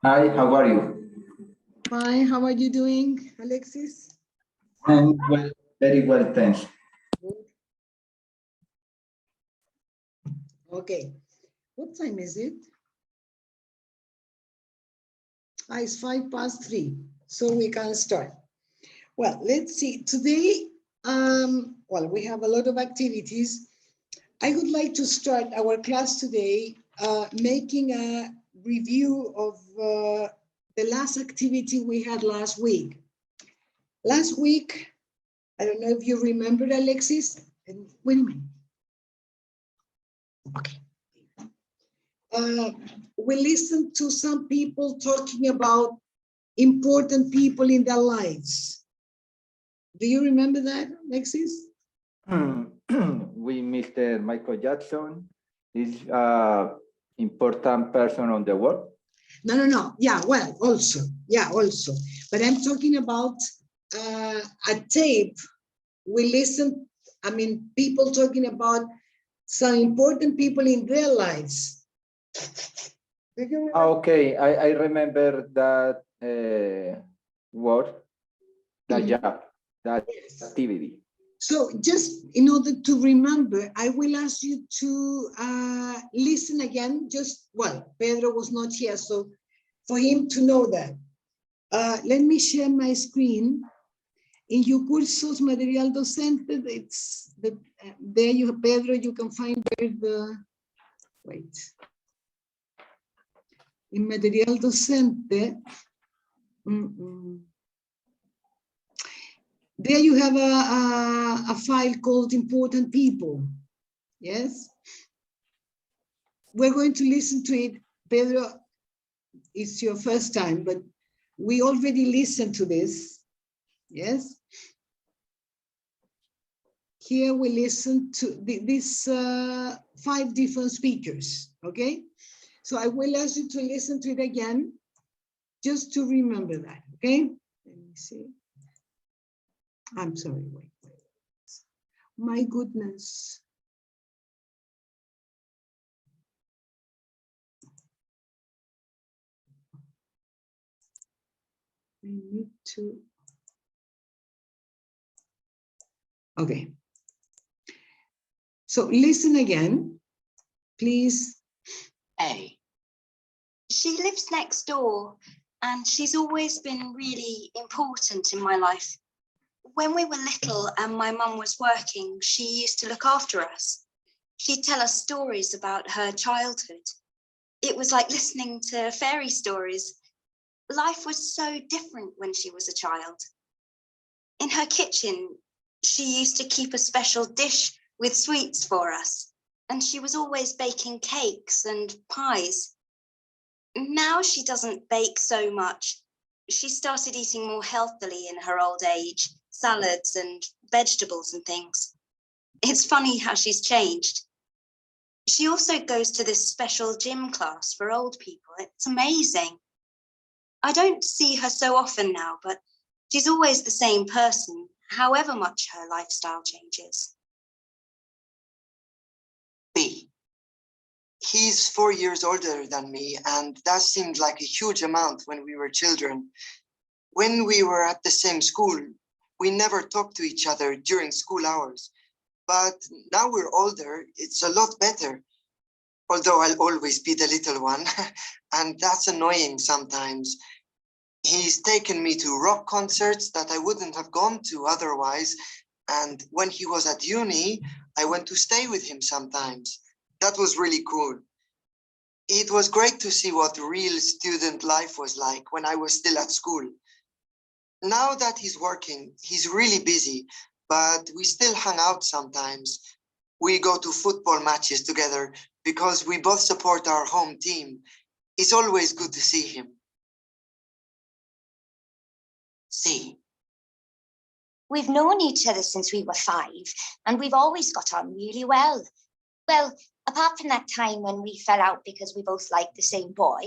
Hi, how are you? Fine, how are you doing, Alexis? I'm well, very well, thanks. Good. Okay, what time is it? It's 3:05, so we can start. Well, let's see. Today, well, we have a lot of activities. I would like to start our class today making a review of the last activity we had last week. Last week, I don't know if you remember, Alexis. Wait a minute. Okay. We listened to some people talking about important people in their lives. Do you remember that, Alexis? We Mr. Michael Jackson is important person on the world. No. Yeah, well, also. Yeah, also. But I'm talking about a tape. We listened, I mean, people talking about some important people in their lives. Do you remember? Okay, I remember that word, that job, that activity. So just in order to remember, I will ask you to listen again. Well, Pedro was not here, so for him to know that. Let me share my screen. In your cursos material docente, there you, Pedro, you can find there wait. In material docente, there you have a file called Important People. Yes? We're going to listen to it. Pedro, it's your first time, but we already listened to this. Yes? Here we listen to these 5 different speakers, okay? So I will ask you to listen to it again, just to remember that, okay? Let me see. I'm sorry, wait. My goodness. I need to. Okay. So listen again, please. A. She lives next door, and she's always been really important in my life. When we were little and my mum was working, she used to look after us. She'd tell us stories about her childhood. It was like listening to fairy stories. Life was so different when she was a child. In her kitchen, she used to keep a special dish with sweets for us, and she was always baking cakes and pies. Now she doesn't bake so much. She started eating more healthily in her old age, salads and vegetables and things. It's funny how she's changed. She also goes to this special gym class for old people. It's amazing. I don't see her so often now, but she's always the same person, however much her lifestyle changes. B. He's 4 years older than me, and that seemed like a huge amount when we were children. When we were at the same school, we never talked to each other during school hours. But now we're older, it's a lot better. Although I'll always be the little one, and that's annoying sometimes. He's taken me to rock concerts that I wouldn't have gone to otherwise, and when he was at uni, I went to stay with him sometimes. That was really cool. It was great to see what real student life was like when I was still at school. Now that he's working, he's really busy, but we still hang out sometimes. We go to football matches together because we both support our home team. It's always good to see him. C. We've known each other since we were 5, and we've always got on really well. Well, apart from that time when we fell out because we both liked the same boy,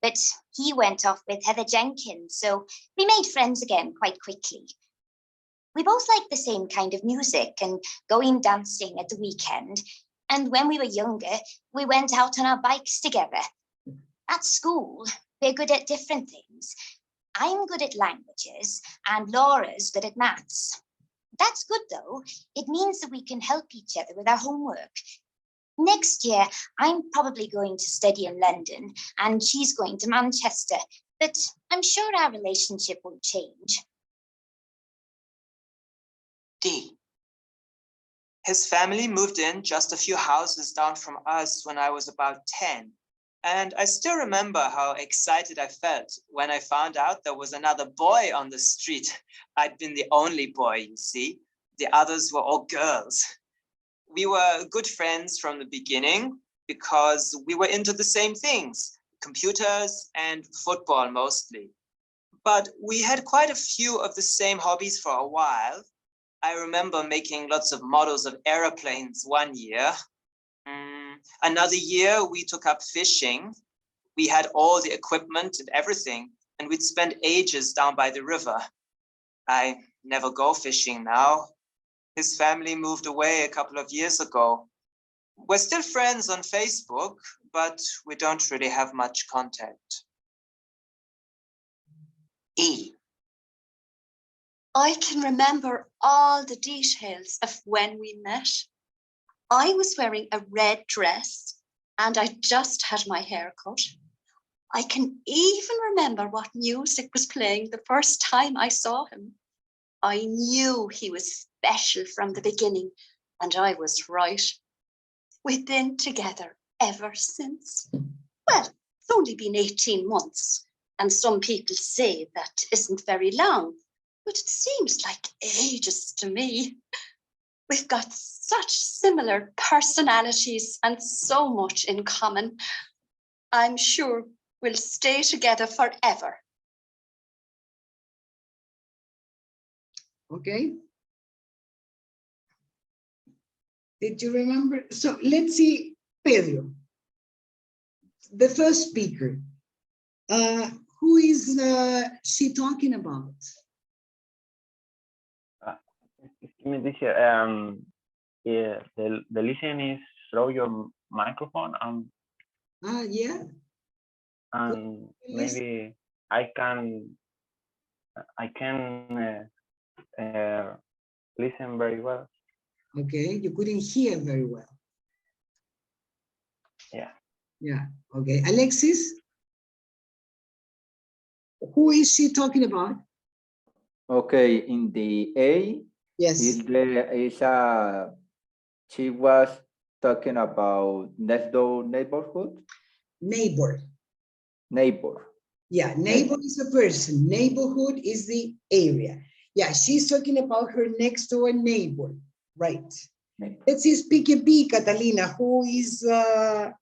but he went off with Heather Jenkins, so we made friends again quite quickly. We both liked the same kind of music and going dancing at the weekend, and when we were younger, we went out on our bikes together. At school, We're good at different things. I'm good at languages and Laura's good at maths. That's good though. It means that we can help each other with our homework. Next year, I'm probably going to study in London and she's going to Manchester, but I'm sure our relationship won't change. D. His family moved in just a few houses down from us when I was about 10. And I still remember how excited I felt when I found out there was another boy on the street. I'd been the only boy, you see. The others were all girls. We were good friends from the beginning because we were into the same things, computers and football mostly. But we had quite a few of the same hobbies for a while. I remember making lots of models of airplanes one year. Another year, we took up fishing. We had all the equipment and everything, and we'd spend ages down by the river. I never go fishing now. His family moved away a couple of years ago. We're still friends on Facebook, but we don't really have much contact. E. I can remember all the details of when we met. I was wearing a red dress and I just had my hair cut. I can even remember what music was playing the first time I saw him. I knew he was special from the beginning, and I was right. We've been together ever since. Well, it's only been 18 months, and some people say that isn't very long, but it seems like ages to me. We've got such similar personalities and so much in common. I'm sure we'll stay together forever. Okay. Did you remember? So let's see, Pedro, the first speaker. Who is she talking about? Excuse me, teacher. Yeah, the listen is through your microphone Yeah. and maybe I can listen very well. Okay, you couldn't hear very well. Yeah. Yeah, okay. Alexis? Who is she talking about? Okay, in the A, Yes. she was talking about next door neighborhood. Neighbor. Neighbor. Yeah, neighbor is a person. Neighborhood is the area. Yeah, she's talking about her next door neighbor. Right. Let's see, speaker B, Catalina. Who is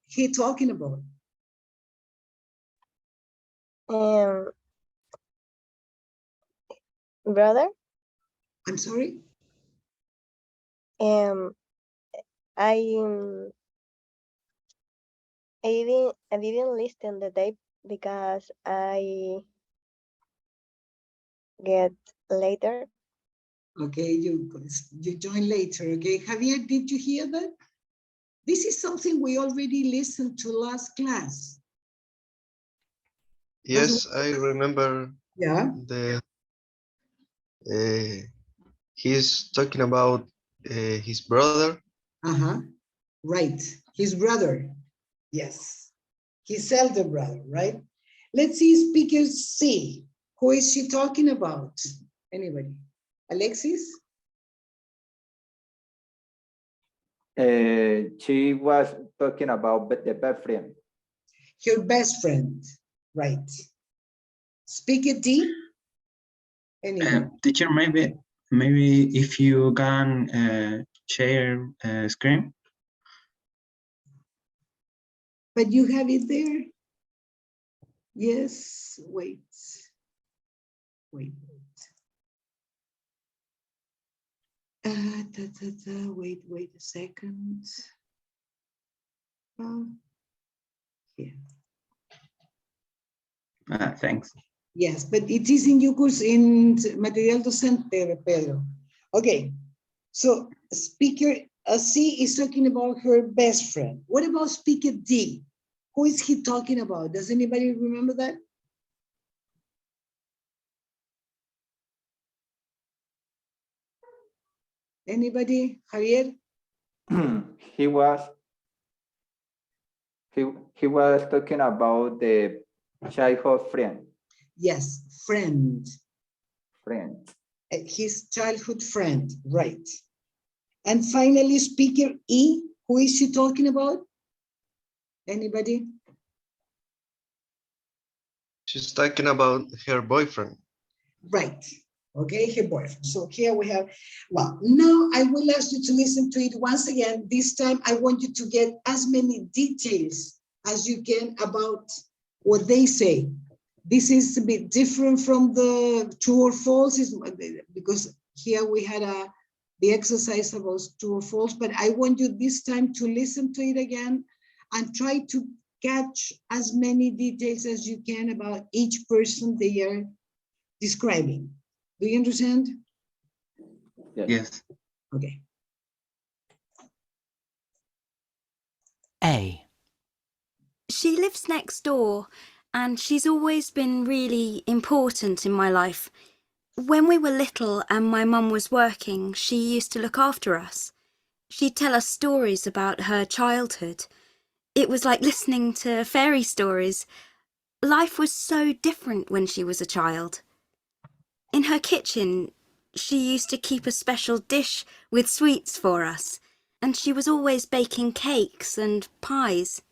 he talking about? Brother, I'm sorry? I didn't listen the tape because I get later. Okay, you join later, okay? Javier, did you hear that? This is something we already listened to last class. Yes, I remember. Yeah. He's talking about his brother. Right, his brother. Yes, his elder brother, right? Let's see, speaker C. Who is she talking about? Anybody? Alexis? She was talking about the best friend. Her best friend, right. Speaker D? Anybody? Teacher, maybe if you can share screen. But you have it there? Yes, wait. Wait. Wait a second. Here. Thanks. Yes, but it is in your course in material docente, Pedro. Okay, so speaker C is talking about her best friend. What about speaker D? Who is he talking about? Does anybody remember that? Anybody? Javier? He was he was talking about the childhood friend. Yes, friend. Friend. His childhood friend, right. And finally, speaker E, who is she talking about? Anybody? She's talking about her boyfriend. Right. Okay, her boyfriend. So here we have, well, now I will ask you to listen to it once again. This time I want you to get as many details as you can about what they say. This is a bit different from the true or false, because here we had the exercise about true or false, but I want you this time to listen to it again and try to catch as many details as you can about each person they are describing. Do you understand? Yes. Okay. A. She lives next door, and she's always been really important in my life. When we were little and my mum was working, she used to look after us. She'd tell us stories about her childhood. It was like listening to fairy stories. Life was so different when she was a child. In her kitchen, she used to keep a special dish with sweets for us, and she was always baking cakes and pies.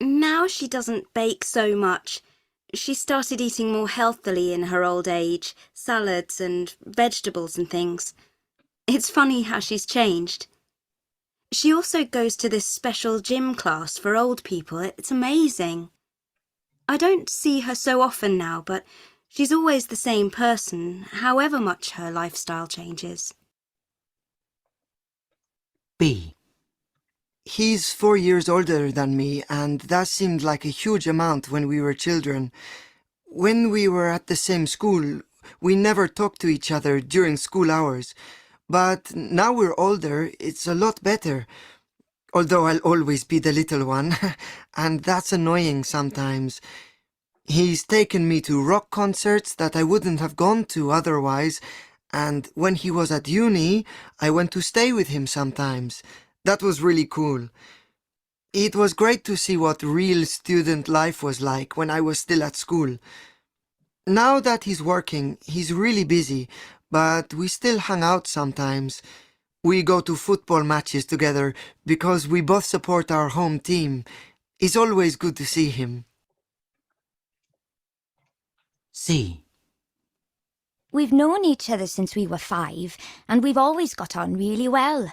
Now she doesn't bake so much. She started eating more healthily in her old age, salads and vegetables and things. It's funny how she's changed. She also goes to this special gym class for old people. It's amazing. I don't see her so often now, but she's always the same person, however much her lifestyle changes. B. He's 4 years older than me, and that seemed like a huge amount when we were children. When we were at the same school, we never talked to each other during school hours. But now we're older, it's a lot better. Although I'll always be the little one, and that's annoying sometimes. He's taken me to rock concerts that I wouldn't have gone to otherwise, and when he was at uni, I went to stay with him sometimes. That was really cool. It was great to see what real student life was like when I was still at school. Now that he's working, he's really busy, but we still hang out sometimes. We go to football matches together because we both support our home team. It's always good to see him. C. We've known each other since we were 5, and we've always got on really well.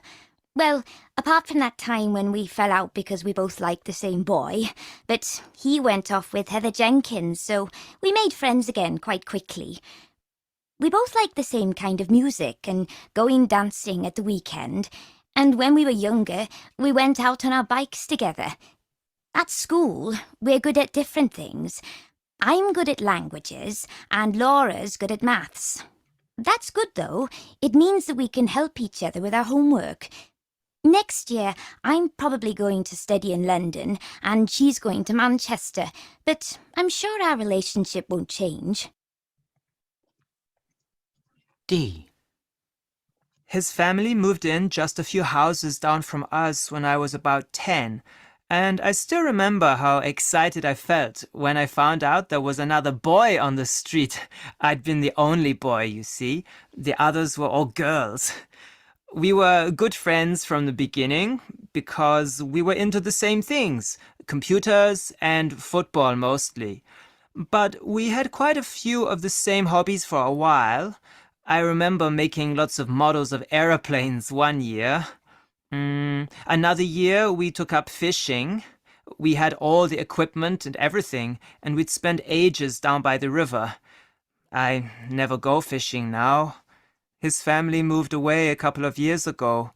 Well, apart from that time when we fell out because we both liked the same boy, but he went off with Heather Jenkins, so we made friends again quite quickly. We both liked the same kind of music and going dancing at the weekend, and when we were younger, we went out on our bikes together. At school, we're good at different things. I'm good at languages, and Laura's good at maths. That's good, though. It means that we can help each other with our homework. Next year, I'm probably going to study in London, and she's going to Manchester, but I'm sure our relationship won't change. D. His family moved in just a few houses down from us when I was about 10, and I still remember how excited I felt when I found out there was another boy on the street. I'd been the only boy, you see. The others were all girls. We were good friends from the beginning because we were into the same things, computers and football mostly. But we had quite a few of the same hobbies for a while. I remember making lots of models of aeroplanes one year. Another year we took up fishing. We had all the equipment and everything, and we'd spend ages down by the river. I never go fishing now. His family moved away a couple of years ago.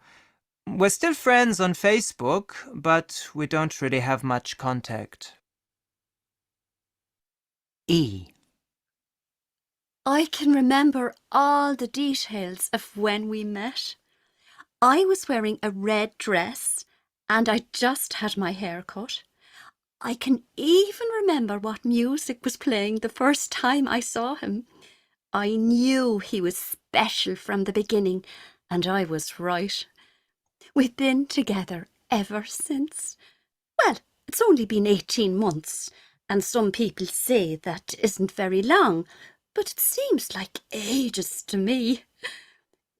We're still friends on Facebook, but we don't really have much contact. E. I can remember all the details of when we met. I was wearing a red dress and I just had my hair cut. I can even remember what music was playing the first time I saw him. I knew he was special from the beginning, And I was right. We've been together ever since. Well, it's only been 18 months, and some people say that isn't very long, but it seems like ages to me.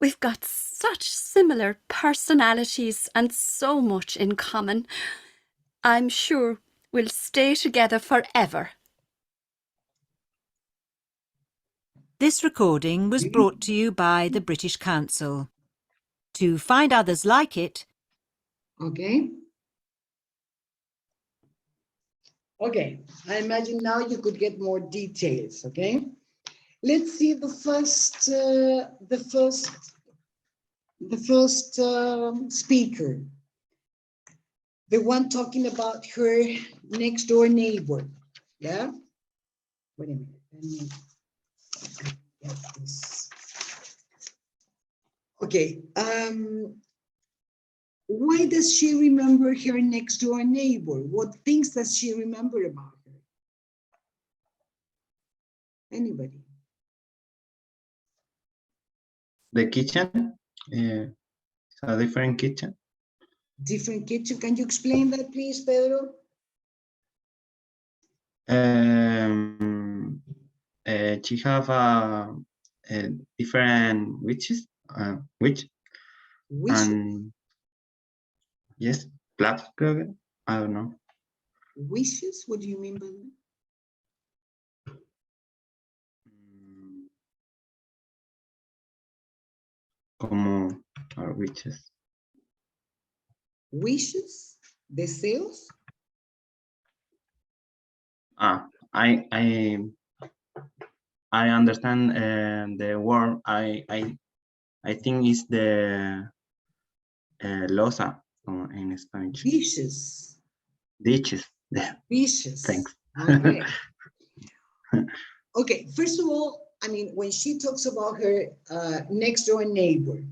We've got such similar personalities and so much in common. I'm sure we'll stay together forever. This recording was brought to you by the British Council. To find others like it, Okay. Okay, I imagine now you could get more details, okay? Let's see the first speaker, the one talking about her next door neighbor, yeah? Wait a minute, let me get this. Okay, why does she remember her next door neighbor? What things does she remember about her? Anybody? The kitchen. It's a different kitchen. Different kitchen. Can you explain that, please, Pedro? She have a different witches. Witch. And yes, black. I don't know. Wishes? What do you mean by that? Como are witches. Wishes? Deseos? I understand the word. I think it's the losa in Spanish. Dishes. Dishes. Dishes. Thanks. Okay. Okay, first of all, I mean, when she talks about her next door neighbor,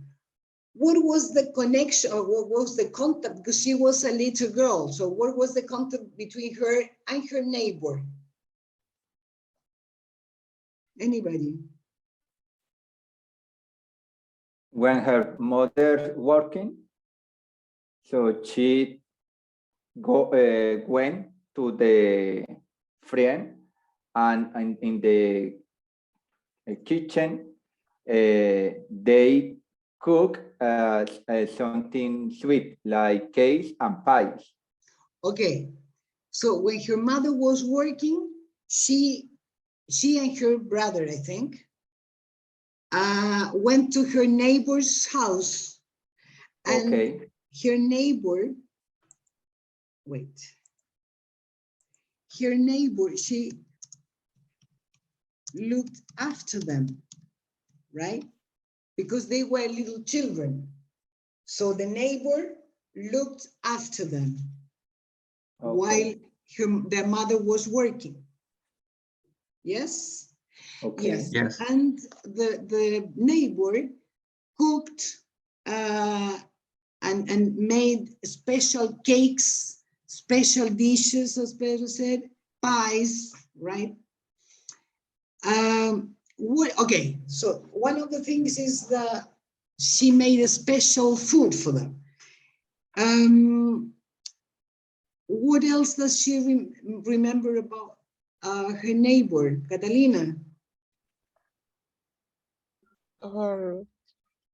what was the connection or what was the contact? Because she was a little girl. So what was the contact between her and her neighbor? Anybody? When her mother working, so she went to the friend and in the kitchen, they cook something sweet like cakes and pies. Okay, so when her mother was working, she and her brother, I think, went to her neighbor's house, and her neighbor, her neighbor, she looked after them, right? Because they were little children. So the neighbor looked after them while their mother was working. Yes? Okay. Yes. And the neighbor cooked and made special cakes, special dishes, as Pedro said, pies, right? Okay, so one of the things is that she made a special food for them. What else does she remember about her neighbor, Catalina?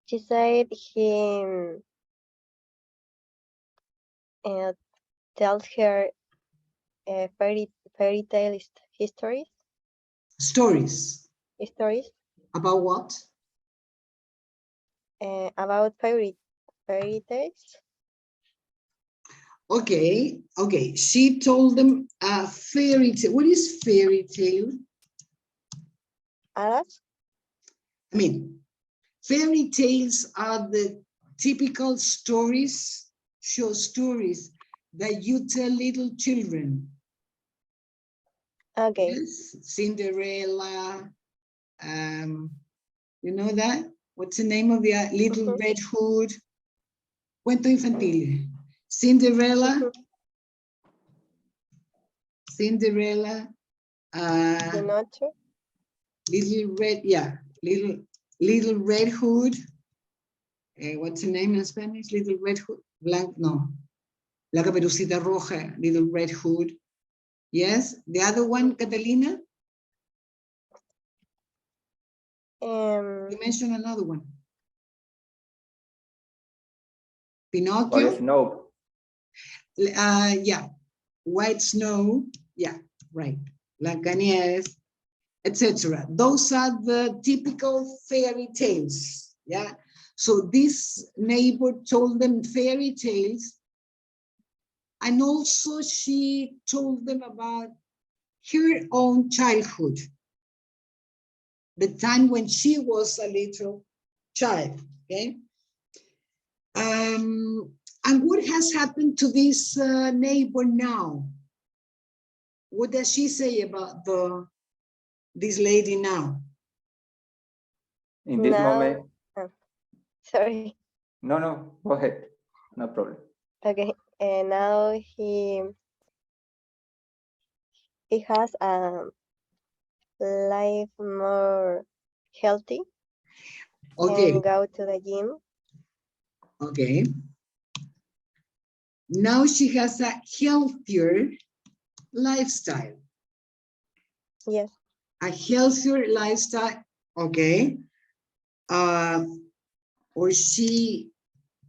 She said he tells her fairy tale histories. Stories. Stories. About what? About fairy tales. Okay, okay. She told them a fairy tale. What is fairy tale? Alice? I mean, fairy tales are the typical stories, short stories that you tell little children. Okay. Yes, Cinderella. You know that? What's the name of the Little Red Hood? Cuento infantil. Cinderella. Cinderella. Little Red, yeah. Little Red Hood. What's the name in Spanish? Little Red Hood? No. La Caperucita Roja, Little Red Hood. Yes. The other one, Catalina? You mentioned another one. Pinocchio? White Snow. Yeah. White Snow. Yeah, right. Blancanieves, etc. Those are the typical fairy tales. Yeah. So this neighbor told them fairy tales, and also she told them about her own childhood, the time when she was a little child. Okay. And what has happened to this neighbor now? What does she say about this lady now? In this Now, moment, sorry. no, go ahead. No problem. Okay, and now he has a life more healthy Okay, and go to the gym. okay. Now she has a healthier lifestyle. Yes. A healthier lifestyle, okay. Or she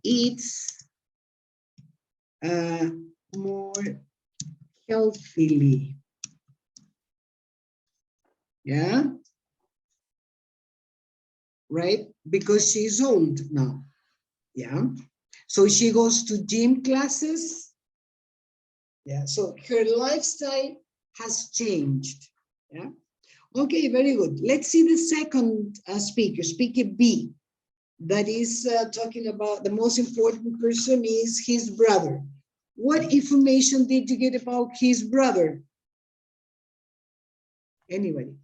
eats more healthily. Yeah, right? Because she's old now. Yeah. So she goes to gym classes. Yeah. So her lifestyle has changed. Yeah. Okay, very good. Let's see the second speaker, speaker B. That is talking about the most important person is his brother. What information did you get about his brother? Anybody?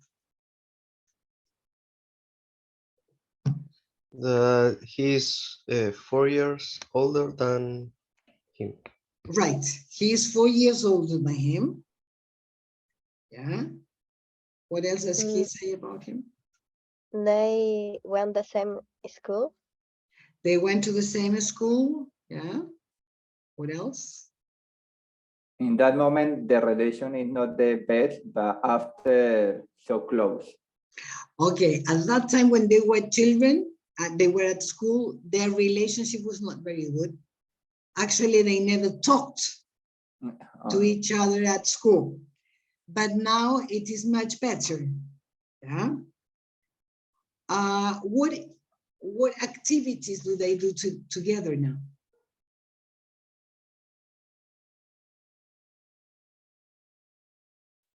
He's 4 years older than him. Right. He is 4 years older than him. Yeah. What else does he say about him? They went the same school. They went to the same school. Yeah. What else? In that moment, the relation is not the best, but after so close. Okay. At that time when they were children, they were at school, their relationship was not very good. Actually, they never talked to each other at school. But now it is much better. Yeah. What activities do they do together now?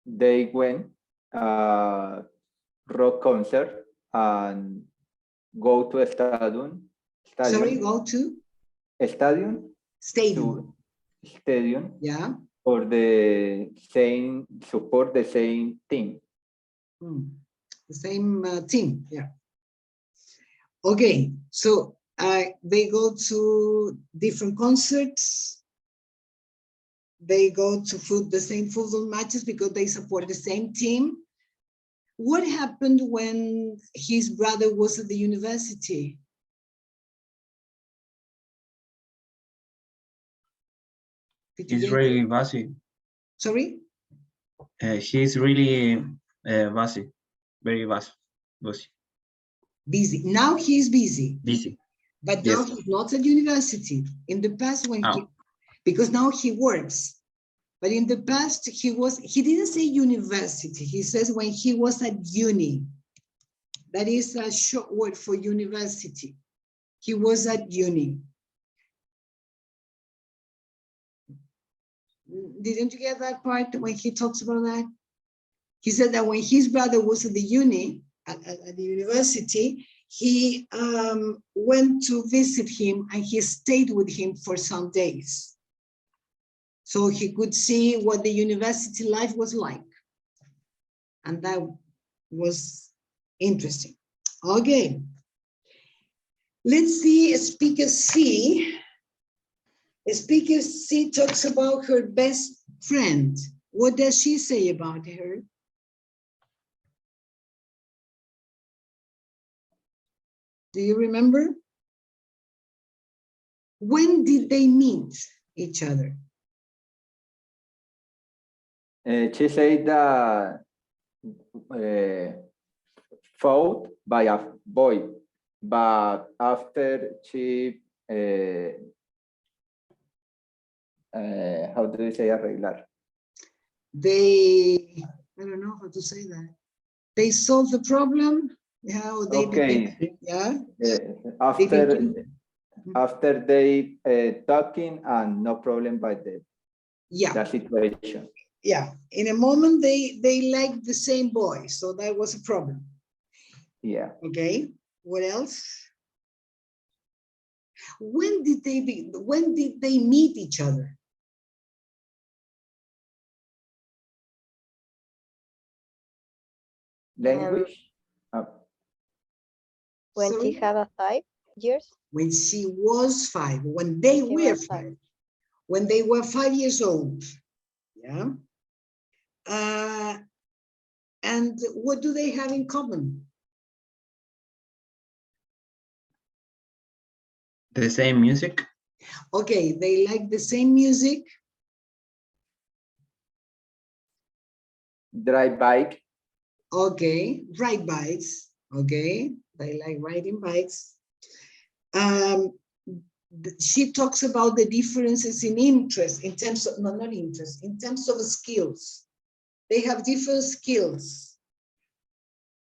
They went rock concert and go to a stadium. Sorry, go to? A stadium. Stadium. Stadium. Yeah. For the same, support the same team. The same team, yeah. Okay, so they go to different concerts. They go to the same football matches because they support the same team. What happened when his brother was at the university? He's really busy. Sorry? She's really busy, very busy. Busy. Now he's busy. Busy. But now he's not at university. In the past, when because now he works. But in the past, he didn't say university. He says when he was at uni. That is a short word for university. He was at uni. Didn't you get that part when he talks about that? He said that when his brother was at the uni, at the university, he went to visit him and he stayed with him for some days. So he could see what the university life was like. And that was interesting. Okay. Let's see speaker C. Speaker C talks about her best friend. What does she say about her? Do you remember? When did they meet each other? She said that fought by a boy, but after she, how do you say arreglar? They, I don't know how to say that. They solved the problem. Yeah, or they Okay. became, yeah. After they talking and no problem by the situation. Yeah, in a moment they liked the same boy, so that was a problem. Yeah. Okay, what else? When did they meet each other? Language? When Sorry? she had 5 years? When she was 5, when they were 5. When they were 5 years old. Yeah. And what do they have in common? The same music. Okay, they like the same music. Drive bike. Okay, ride bikes. Okay, they like riding bikes. She talks about the differences in interest, in terms of, no, not interest, in terms of skills. They have different skills,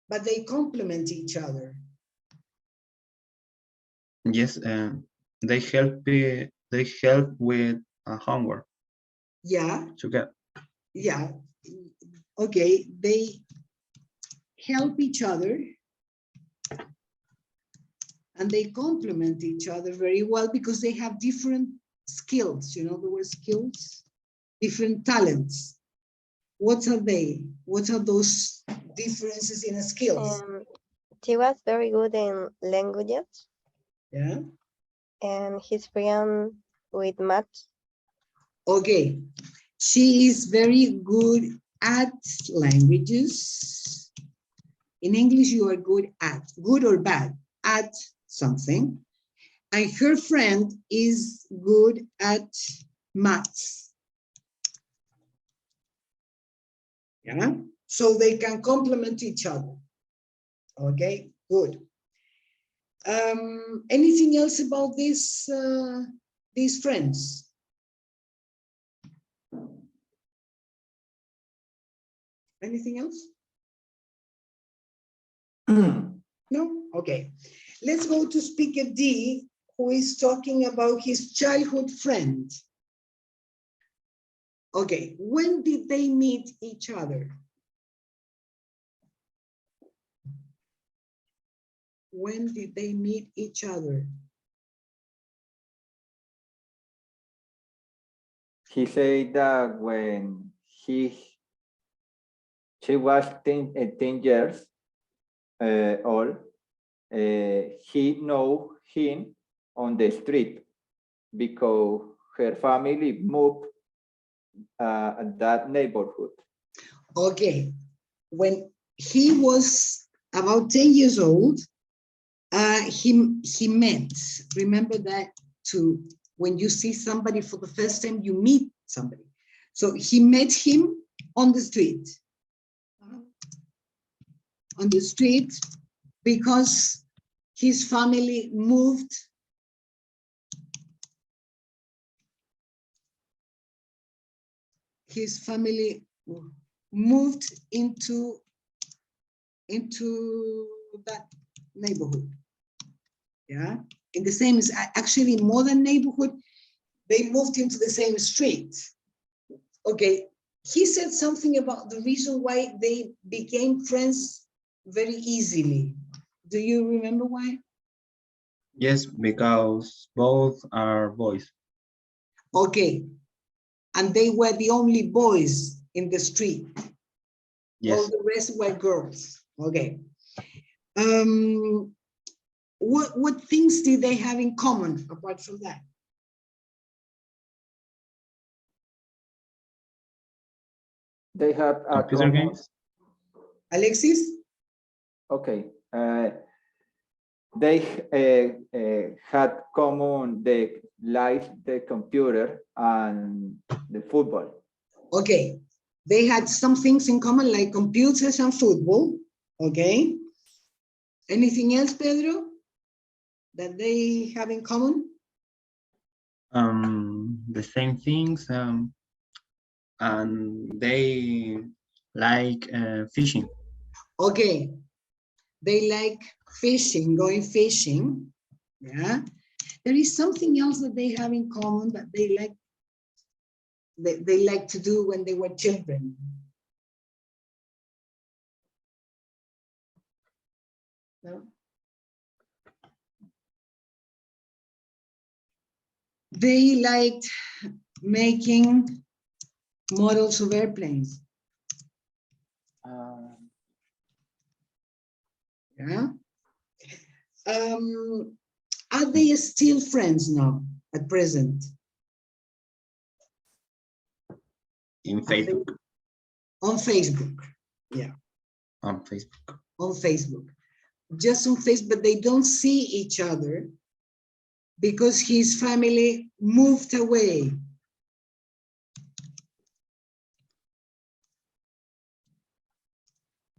but they complement each other. Yes, they help with homework. Yeah. Together. Yeah. Okay, they help each other and they complement each other very well because they have different skills. You know the word skills? Different talents. What are they? What are those differences in skills? She was very good in languages. Yeah. And his friend with maths. Okay. She is very good at languages. In English, you are good at, good or bad, at something. And her friend is good at maths. Yeah, so they can complement each other. Okay, good. Anything else about these friends? Anything else? No? Okay. Let's go to speaker D, who is talking about his childhood friend. Okay, when did they meet each other? When did they meet each other? He said that when she was 10 years old, he know him on the street because her family moved that neighborhood. Okay, when he was about 10 years old, he met, remember that too, when you see somebody for the first time, you meet somebody. So he met him on the street. On the street because his family moved into that neighborhood. Yeah, in the same, actually more than neighborhood, they moved into the same street. Okay, he said something about the reason why they became friends very easily. Do you remember why? Yes, because both are boys. Okay, and they were the only boys in the street. Yes. All the rest were girls. Okay. What things did they have in common apart from that? They have a computer common... games. Alexis? Okay. they had common the computer and the football. Okay, they had some things in common like computers and football. Okay. Anything else, Pedro, that they have in common? The same things, and they like fishing. Okay, they like fishing, going fishing. Yeah, there is something else that they have in common that they like to do when they were children. No? They liked making models of airplanes. Yeah. Are they still friends now at present? In Facebook. On Facebook. Yeah. On Facebook. On Facebook. Just on Facebook, but they don't see each other because his family moved away.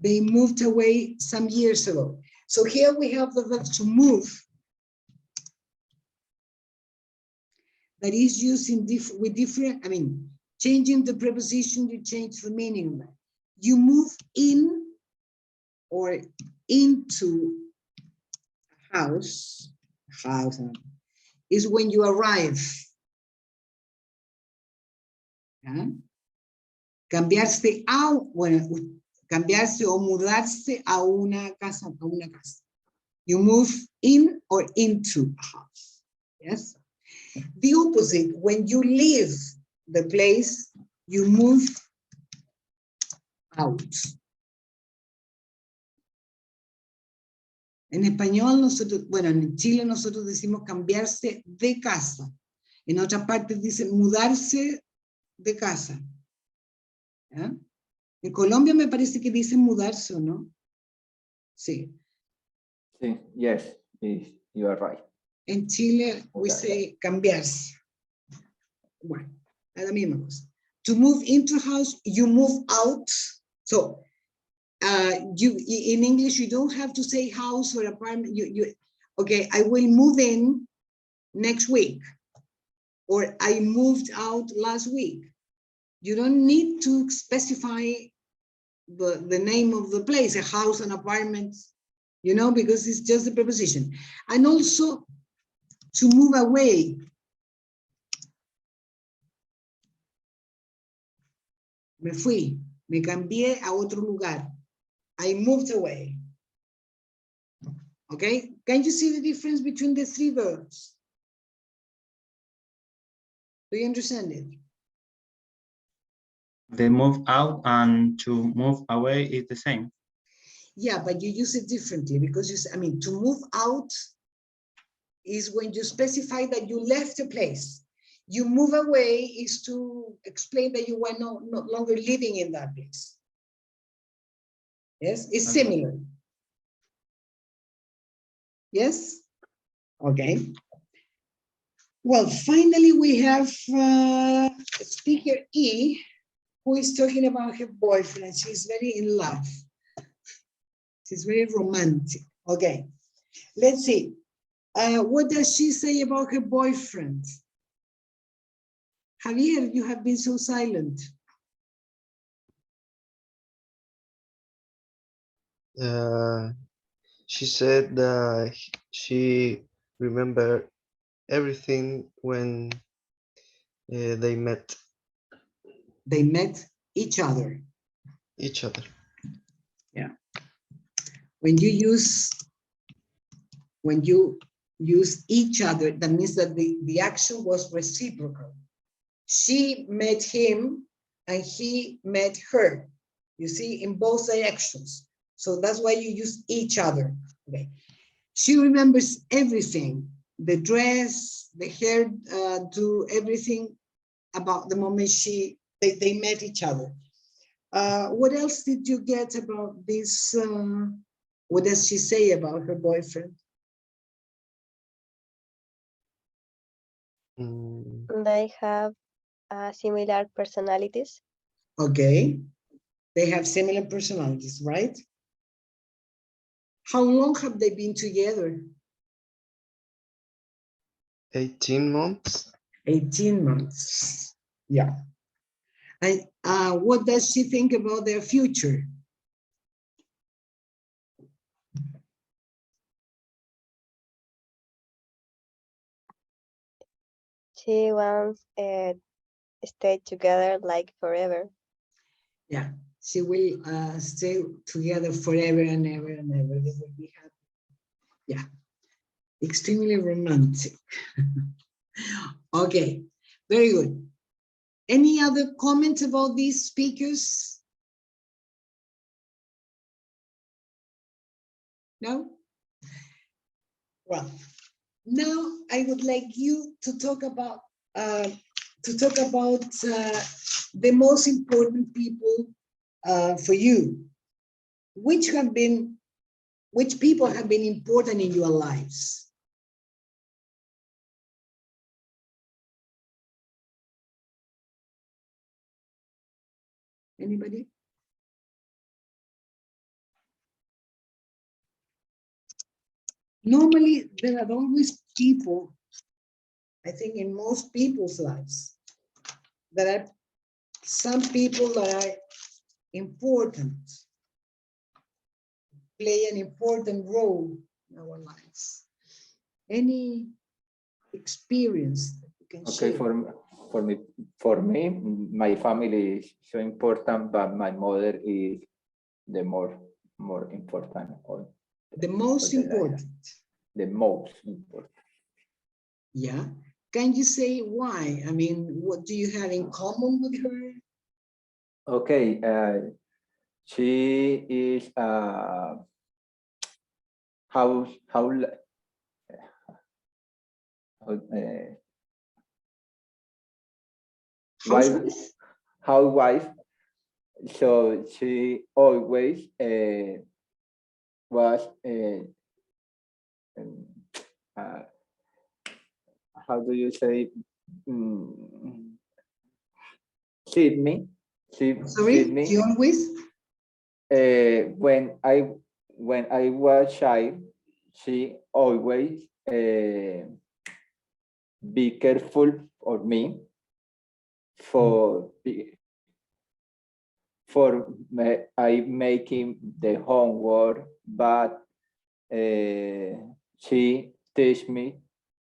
They moved away some years ago. So here we have the verb to move that is used in with different, changing the preposition, you change the meaning of that. You move in or into a house is when you arrive. ¿Ya? Cambiarse cambiarse o mudarse a una casa. You move in or into a house. Yes. The opposite, when you leave the place, you move out. En español, nosotros, bueno, en Chile nosotros decimos cambiarse de casa. En otras partes dicen mudarse de casa. ¿Ya? En Colombia me parece que dicen mudarse, ¿o no? Sí. Sí, yes, you are right. En Chile, we say cambiarse. Bueno, es la misma cosa. To move into a house, you move out. So, in English, you don't have to say house or apartment. Okay, I will move in next week. Or I moved out last week. You don't need to specify the name of the place, a house, an apartment, because it's just a preposition. And also to move away. Me fui, me cambié a otro lugar. I moved away. Okay, can you see the difference between the three verbs? Do you understand it? The move out and to move away is the same. Yeah, but you use it differently because to move out is when you specify that you left a place. You move away is to explain that you were no longer living in that place. Yes, it's similar. Yes? Okay. Well, finally, we have speaker E, who is talking about her boyfriend. She's very in love. She's very romantic. Okay, let's see. What does she say about her boyfriend? Javier, you have been so silent. She said that she remembered everything when they met. They met each other. Each other. Yeah. When you use each other, that means that the action was reciprocal. She met him and he met her. You see, in both directions. So that's why you use each other. Okay. She remembers everything, the dress, the hair, do everything about the moment they met each other. What else did you get about this? What does she say about her boyfriend? They have similar personalities. Okay. They have similar personalities, right? How long have they been together? 18 months. 18 months. Yeah. And what does she think about their future? She wants stay together like forever. Yeah, she will stay together forever and ever and ever. They will be happy. Yeah, extremely romantic. Okay, very good. Any other comments about these speakers? No? Well, now I would like you to talk about the most important people for you. Which people have been important in your lives? Anybody? Normally, there are always people, I think in most people's lives, there are some people that are important, play an important role in our lives. Any experience that you can Okay, share? for me, my family is so important, but my mother is the more important. The most important. The most important. Yeah. Can you say why? I mean, what do you have in common with her? Okay, she is how wife. So she always was how do you say feed me. Sorry, feed me. she always? When I was child, she always be careful for me for I making the homework, but she teach me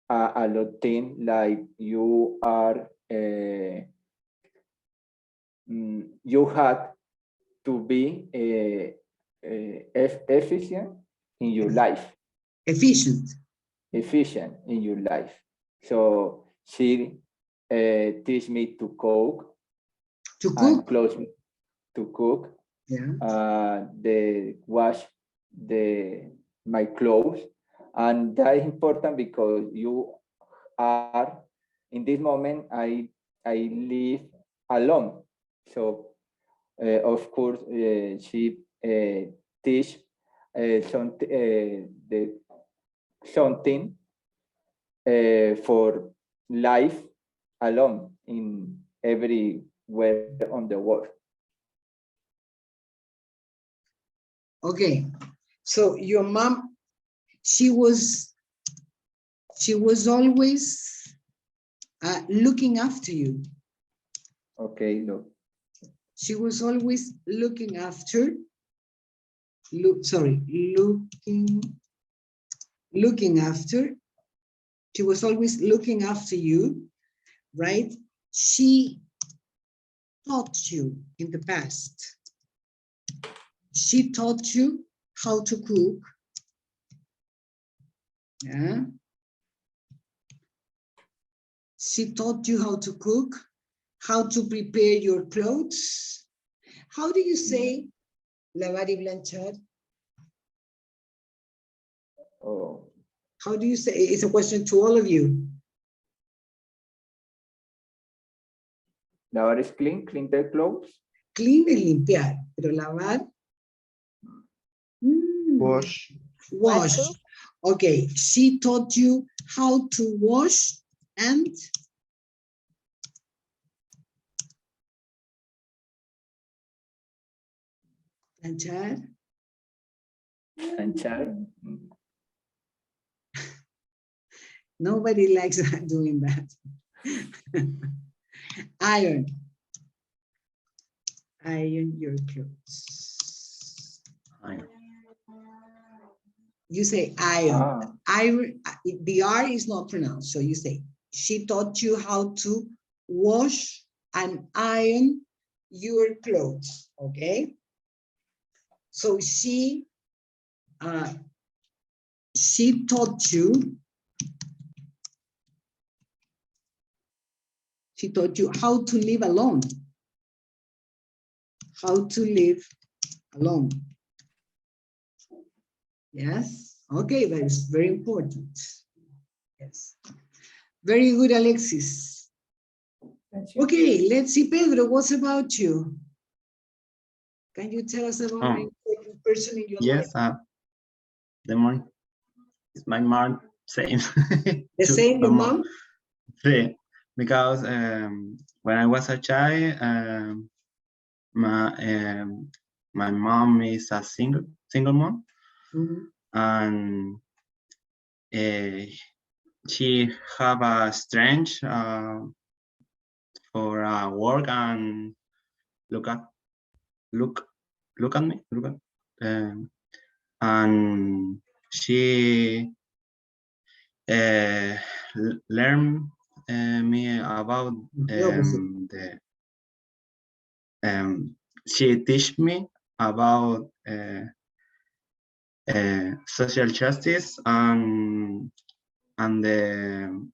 a lot of things like you are you have to be efficient in your life. Efficient in your life. So she teach me to cook. And clothes to cook. Yeah. The wash my clothes, and that is important because you are in this moment. I live alone, so of course she teach something for life alone in everywhere on the world. Okay, so your mom, she was always looking after you. Okay, look. She was always looking after. Looking after. She was always looking after you, right? She taught you in the past. She taught you how to cook. Yeah. She taught you how to cook, how to prepare your clothes. How do you say lavar y planchar? Oh. How do you say? It's a question to all of you. Lavar is clean the clothes. Clean es limpiar, pero lavar. Wash. Wash. Okay, she taught you how to wash And planchar. Planchar. Nobody likes doing that. Iron. Iron your clothes. Iron. You say iron. Ah. Iron. The R is not pronounced. So you say, she taught you how to wash and iron your clothes. Okay. So she taught you. She taught you how to live alone. How to live alone. Yes. Okay, that is very important. Yes. Very good, Alexis. Okay, let's see, Pedro, what's about you? Can you tell us about an important person in your life? Yes, the morning is my mom, same. The same, your mom? Sí, because when I was a child, my mom is a single mom, and she have a strange for work and look at me, and she learn me about she teach me about social justice and the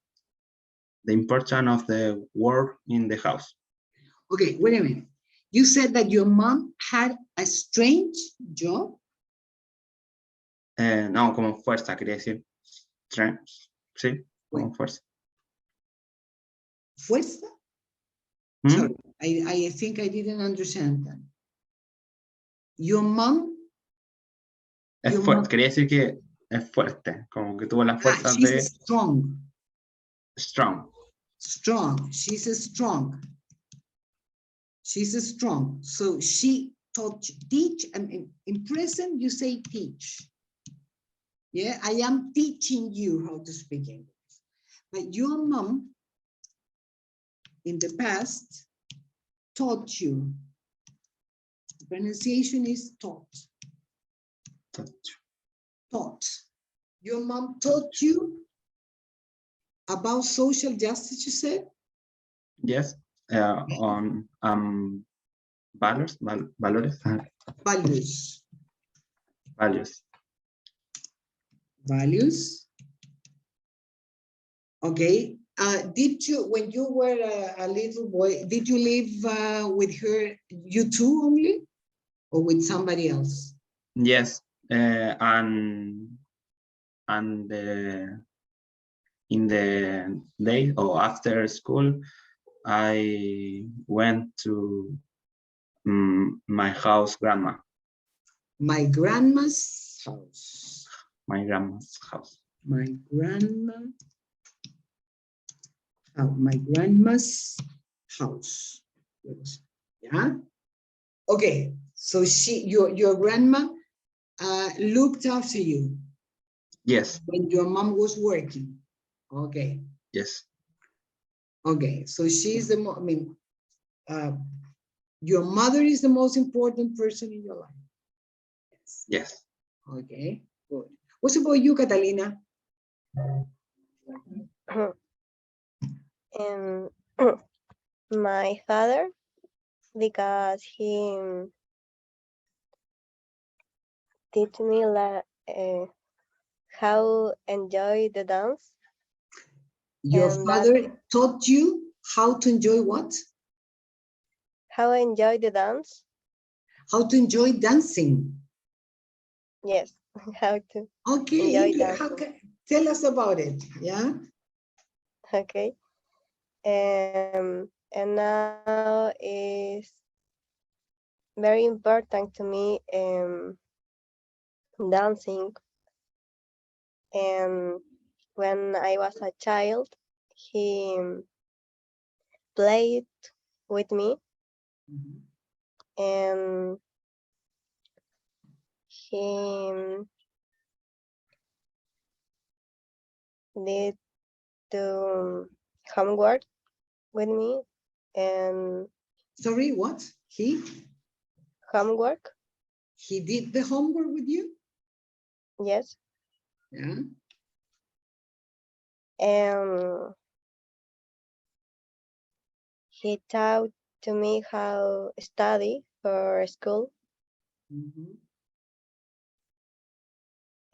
importance of the work in the house. Okay, wait a minute. You said that your mom had a strange job? No, como fuerza, quería decir. Strength, sí, como fuerza. ¿Fuerza? Sorry, I think I didn't understand that. Your mom? Es fuerte, quería decir que es fuerte, como que tuvo la fuerza she's de... strong. Strong. Strong, she's a strong. She's a strong. So she taught you, teach, and in present you say teach. Yeah, I am teaching you how to speak English. But your mom, in the past, taught you. The pronunciation is taught. Taught. Your mom taught you about social justice, you said? Yes, on values, valores. Values. Values. Values. Okay. Did you, when you were a little boy, did you live with her, you two only, or with somebody else? Yes, and in the day or after school, I went to my house, grandma. My grandma's house. My grandma's house. My grandma. My grandma's house. Yeah. Okay. So your grandma looked after you. Yes. When your mom was working. Okay. Yes. Okay. So she's the your mother is the most important person in your life. Yes. Okay. Good. What about you, Catalina? My father, because he teach me how enjoy the dance. Your father taught you how to enjoy what? How enjoy the dance. How to enjoy dancing. Yes, how to. Okay, tell us about it. Yeah. Okay. And now is very important to me dancing. And when I was a child, he played with me, and he did the homework with me, and Sorry, what? homework, He did the homework with you? yes, Yeah. and he taught to me how to study for school,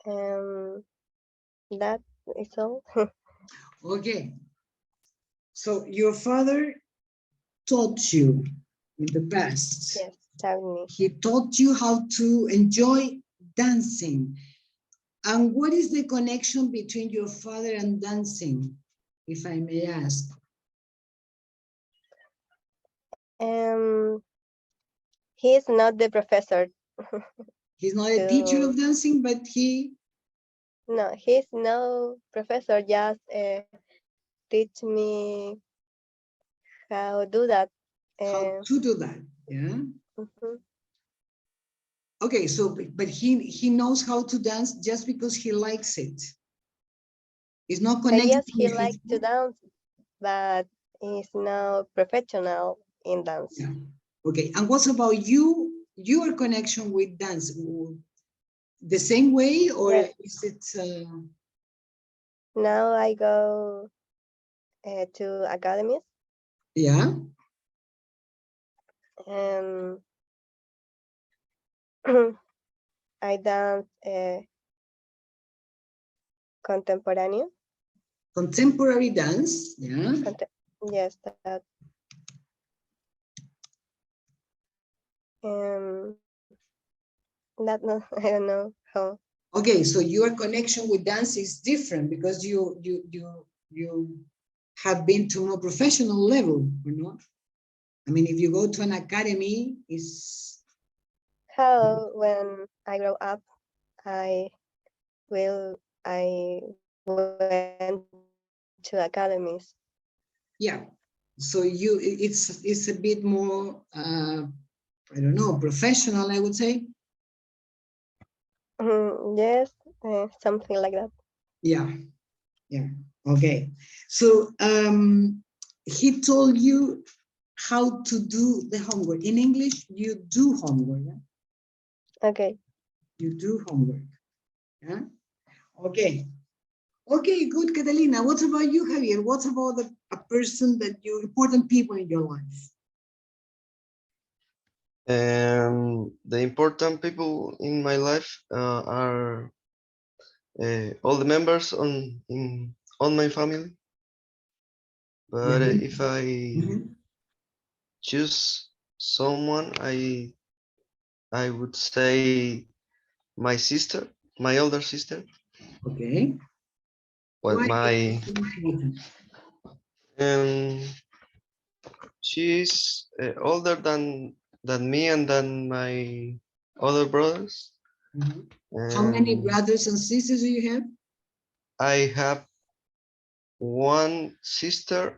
and that is all. Okay. So your father taught you in the past. Yes, taught me. He taught you how to enjoy dancing. And what is the connection between your father and dancing, if I may ask? He's not the professor. He's not a teacher of dancing, but he... No, he's no professor, just teach me how to do that. How to do that, yeah? Okay, so, but he knows how to dance just because he likes it. It's not connected Yes, to he his... likes to dance, but he's no professional in dance. Yeah. Okay, and what about you, your connection with dance? The same way, or Yes. is it... Now I go to academies, Yeah. and I dance contemporary. Contemporary dance, yeah. Yes, that. That no, I don't know how. Okay, so your connection with dance is different because you have been to more professional level, or not? I mean, if you go to an academy, is... How when I grow up, I went to academies. Yeah, so it's a bit more I don't know, professional, I would say. Yes, something like that. Yeah, yeah, okay. So he told you how to do the homework. In English, you do homework. Yeah? Okay. You do homework. Yeah. Okay. Okay, good, Catalina. What about you, Javier? What about a person that you important people in your life? The important people in my life are all the members in my family. But if I choose someone, I would say my sister, my older sister. Okay. Well, Why? She's older than me and than my other brothers. How many brothers and sisters do you have? I have one sister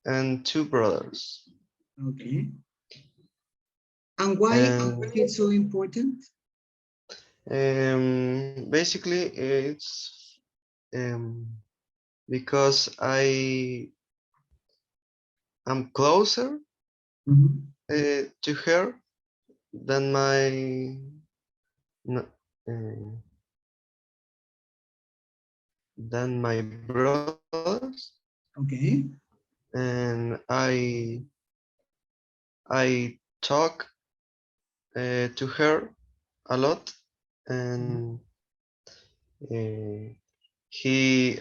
and two brothers. Okay. And why is it so important? Basically, it's because I am closer to her than my brothers. Okay. And I talk to her a lot, and she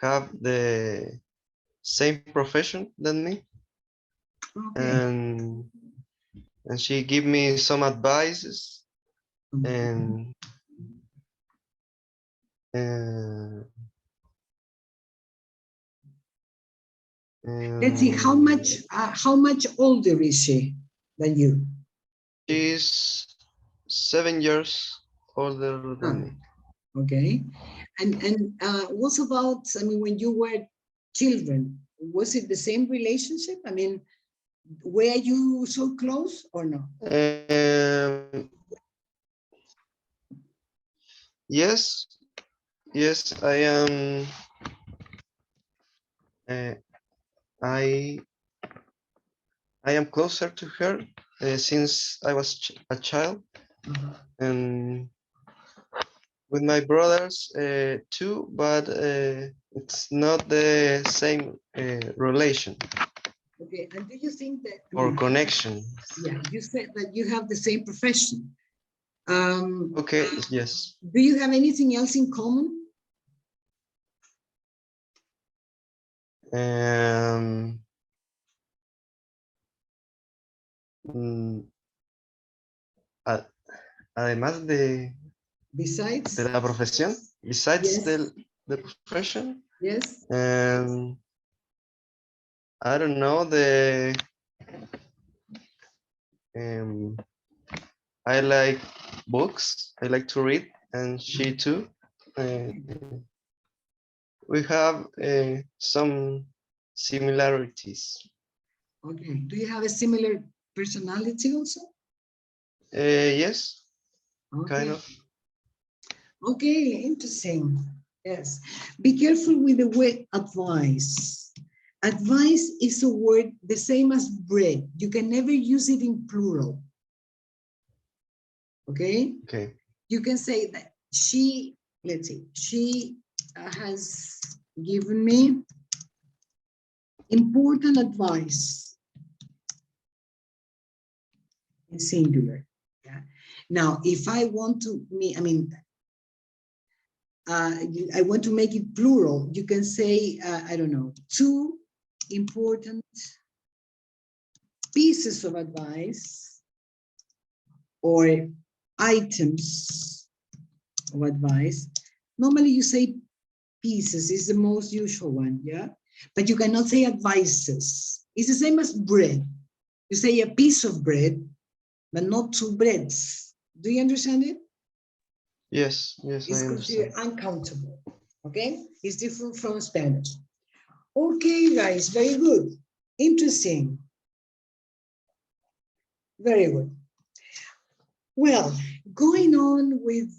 have the same profession than me. Okay. And she give me some advices, and Let's see, how much older is she than you? She's 7 years older than me. Okay. And what about, I mean, when you were children, was it the same relationship? I mean, were you so close or no? Yes, yes, I am. I am closer to her since I was a child, and with my brothers too, but it's not the same relation. Okay, and do you think that or connection? Yeah, you said that you have the same profession. Okay, yes. Do you have anything else in common? Mm, Además de Besides? la profesión, besides Yes. the profession, Yes. I don't know, I like books, I like to read, and she too. We have some similarities. Okay, do you have a similar personality also? Yes, Okay. kind of. Okay, interesting. Yes. Be careful with the word advice. Advice is a word the same as bread. You can never use it in plural. Okay? Okay. You can say that she, let's see, she has given me important advice in singular. Yeah. Now, if I want to, I want to make it plural, you can say, I don't know, 2 important pieces of advice or items of advice. Normally you say pieces is the most usual one, yeah? But you cannot say advices. It's the same as bread. You say a piece of bread, but not 2 breads. Do you understand it? Yes, yes, It's I considered understand. uncountable, okay? It's different from Spanish. Okay, guys, very good. Interesting. Very good. Well, going on with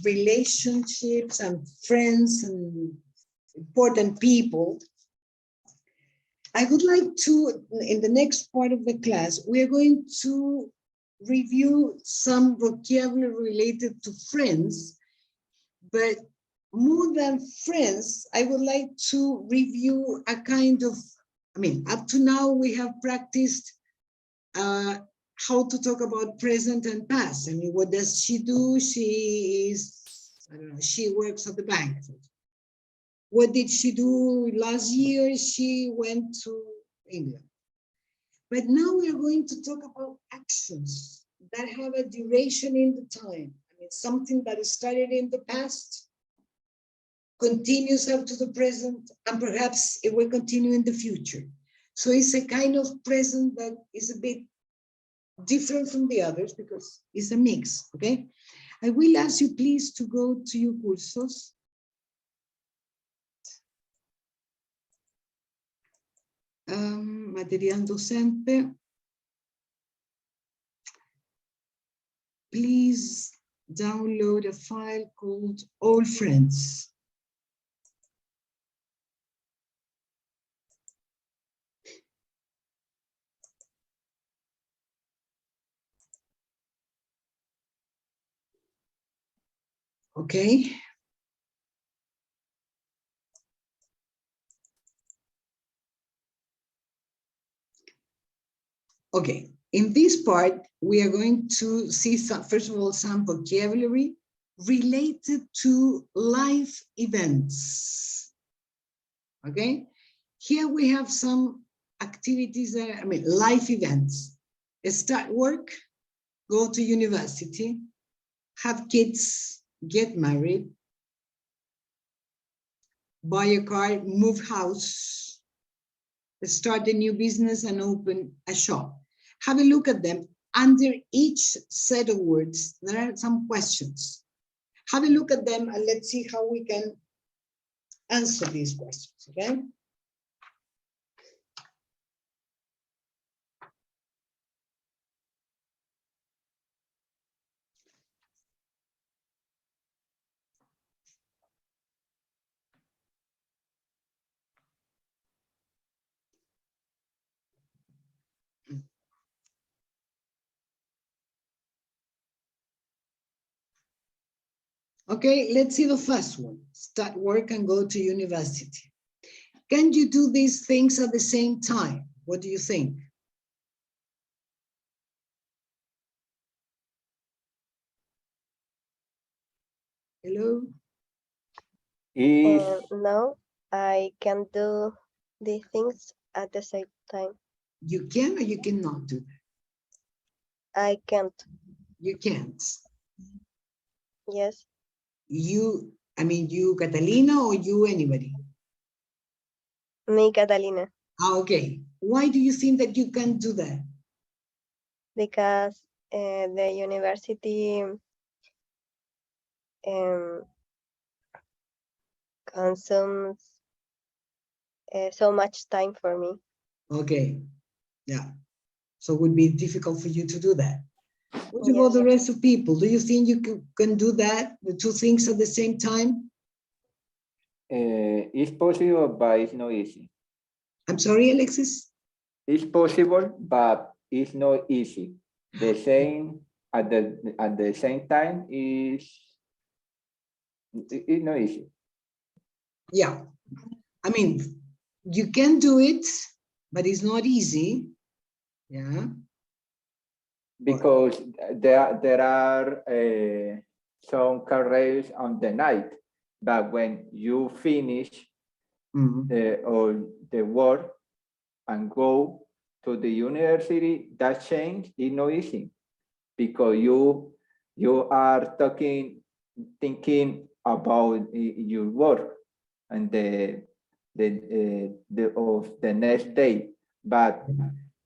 relationships and friends and important people, I would like to, in the next part of the class, we are going to review some vocabulary related to friends, but more than friends, I would like to review a kind of, up to now we have practiced how to talk about present and past. What does she do? She is, I don't know, she works at the bank. What did she do last year? She went to England. But now we are going to talk about actions that have a duration in the time. Something that started in the past, continues up to the present, and perhaps it will continue in the future. So it's a kind of present that is a bit different from the others because it's a mix, okay? I will ask you please to go to your cursos. Material docente. Please download a file called All Friends. Okay. Okay, in this part, we are going to see some, first of all, some vocabulary related to life events. Okay, here we have some activities that, life events. Start work, go to university, have kids, get married, buy a car, move house, start a new business and open a shop. Have a look at them. Under each set of words, there are some questions. Have a look at them and let's see how we can answer these questions, okay? Okay, let's see the first one. Start work and go to university. Can you do these things at the same time? What do you think? Hello? No, I can do the things at the same time. You can or you cannot do that? I can't. You can't. Yes, You, I mean, you, Catalina, or you, anybody? me, Catalina, Ah, okay. Why do you think that you can't do that? because the university consumes so much time for me. Okay, yeah. So it would be difficult for you to do that. What Yes. about the rest of people? Do you think you can do that, the two things at the same time? It's possible, but it's not easy. I'm sorry, Alexis? It's possible, but it's not easy. The same at the same time is it's not easy. Yeah. I mean, you can do it, but it's not easy. Yeah. Because there are some careers on the night, but when you finish all the work and go to the university, that change is not easy because you are thinking about your work and the of the next day, but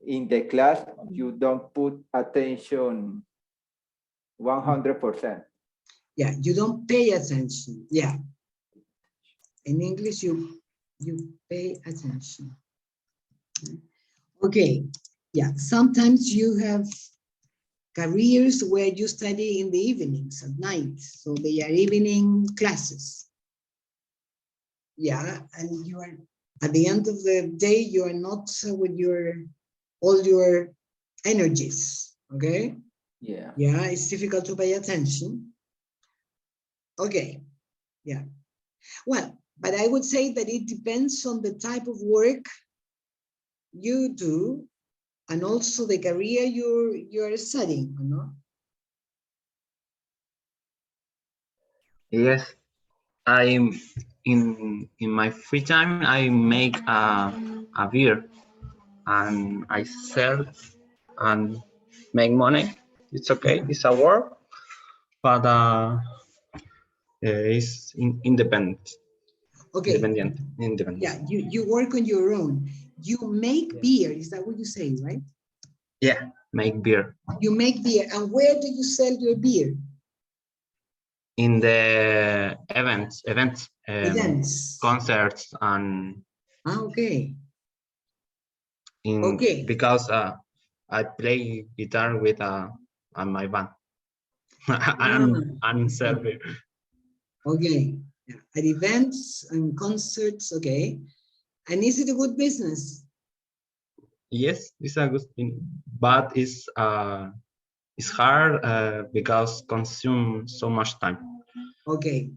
in the class you don't put attention 100%. Yeah, you don't pay attention. Yeah. In English, you pay attention. Okay. Yeah. Sometimes you have careers where you study in the evenings at night. So they are evening classes. Yeah. And you are at the end of the day, you are not with all your energies. Okay. Yeah. Yeah. It's difficult to pay attention. Okay. Yeah. Well, but I would say that it depends on the type of work you do and also the career you're studying, you know? Yes, I'm in my free time. I make a beer and I sell and make money. It's okay. It's a work, but it's independent. Okay. Independent. Yeah, you work on your own. You make beer, is that what you say, right? Yeah, make beer. You make beer, and where do you sell your beer? In the events, Events. concerts, and okay. Because I play guitar with my band. I'm serving. Okay. Yeah. At events and concerts, okay. And is it a good business? Yes, it's a good thing, but it's hard because consumes so much time. Okay,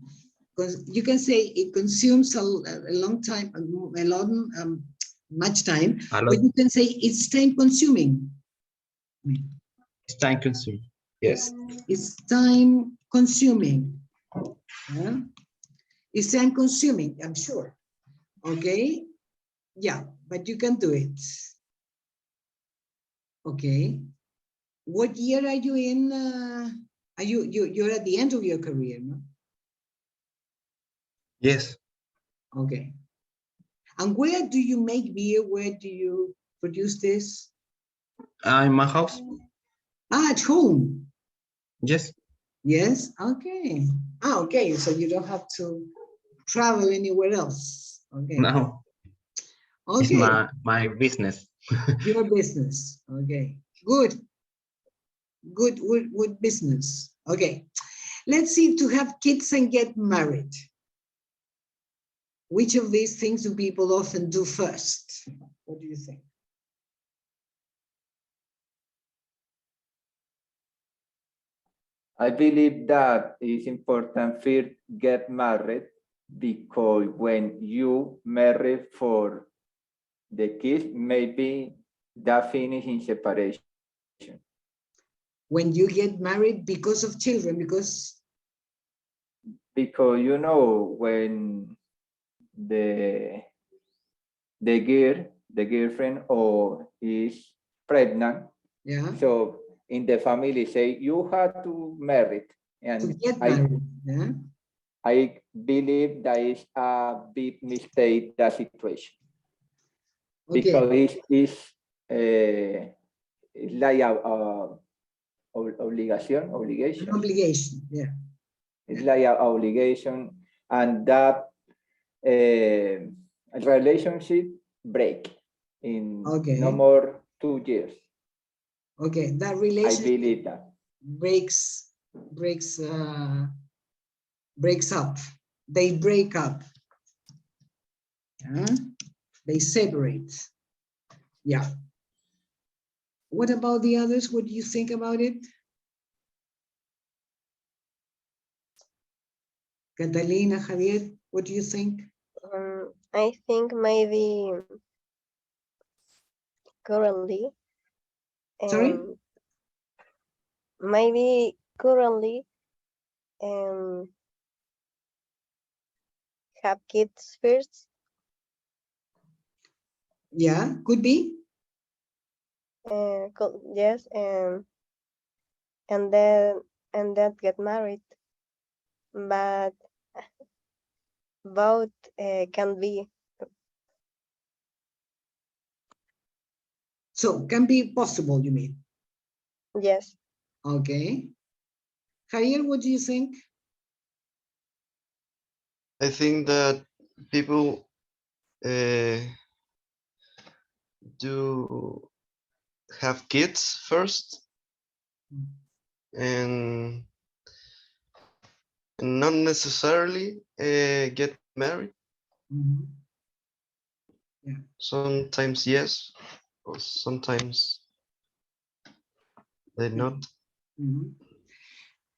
because you can say it consumes a long time, much time, or you can say it's time consuming. It's time consuming. Yes. It's time consuming. Yeah. It's time consuming, I'm sure. Okay. Yeah, but you can do it. Okay. What year are you in? Are you're at the end of your career, no? Yes. Okay. And where do you make beer? Where do you produce this? In my house. Ah, at home. Yes. Yes, okay. Ah, okay, so you don't have to travel anywhere else. Okay. No, it's Okay, my business. your business. Okay, good, good business. Okay, let's see, to have kids and get married. Which of these things do people often do first? What do you think? I believe that it's important first get married because when you marry for the kids, maybe that finish in separation. When you get married because of children, because you know when the girlfriend or is pregnant, yeah, so in the family say you have to marry, to and get married, yeah. I believe that is a big mistake, that situation. Okay, Because it's like a obligation. an obligation, yeah. It's like an obligation, and that relationship break in Okay. no more 2 years. Okay, that I relationship believe that. breaks up. They break up. Yeah? They separate. Yeah. What about the others? What do you think about it? Catalina, Javier, what do you think? I think maybe currently, Sorry? maybe currently, um, have kids first, Yeah, could be. yes, and then get married, but both can be. So can be possible, you mean? Yes. Okay. Javier, what do you think? I think that people do have kids first and not necessarily get married. Mhm. Yeah. Sometimes yes, or sometimes they not. Mhm.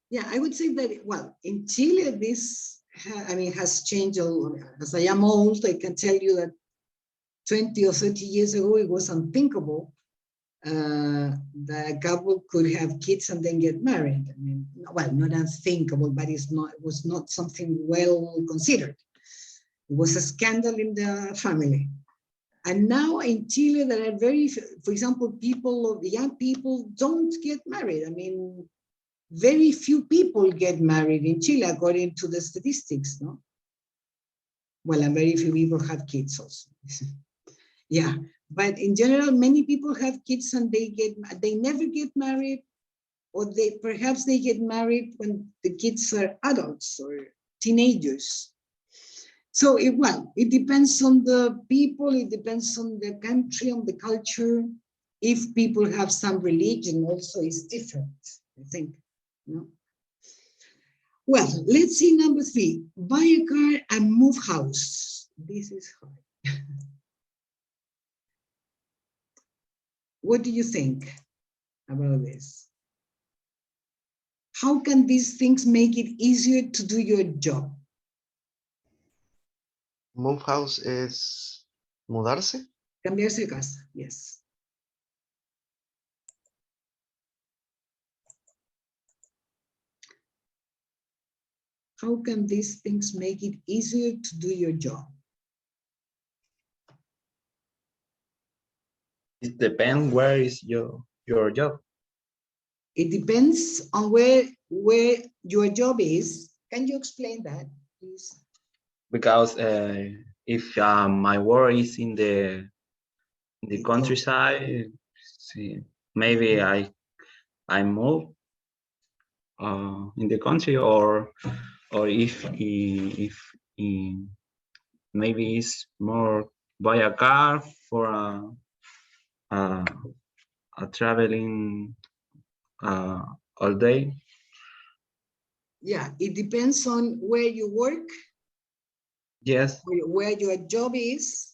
Yeah, I would say that, well, in Chile, this, has changed. As I am old, I can tell you that 20 or 30 years ago, it was unthinkable that a couple could have kids and then get married. I mean, well, not unthinkable, but it was not something well considered. It was a scandal in the family. And now in Chile, there are for example, young people don't get married. I mean, very few people get married in Chile, according to the statistics, no? Well, and very few people have kids also. Yeah, but in general, many people have kids and they never get married, or perhaps they get married when the kids are adults or teenagers. So it depends on the people, it depends on the country, on the culture. If people have some religion also, is different, I think. No? Well, let's see number 3. Buy a car and move house. This is hard. What do you think about this? How can these things make it easier to do your job? Move house is mudarse. Cambiarse de casa, yes. How can these things make it easier to do your job? It depends where is your job. It depends on where your job is. Can you explain that, please? Because if my work is in the countryside, see, maybe I move in the country, or if maybe it's more buy a car for a traveling all day. Yeah, it depends on where you work, Yes. where your job is,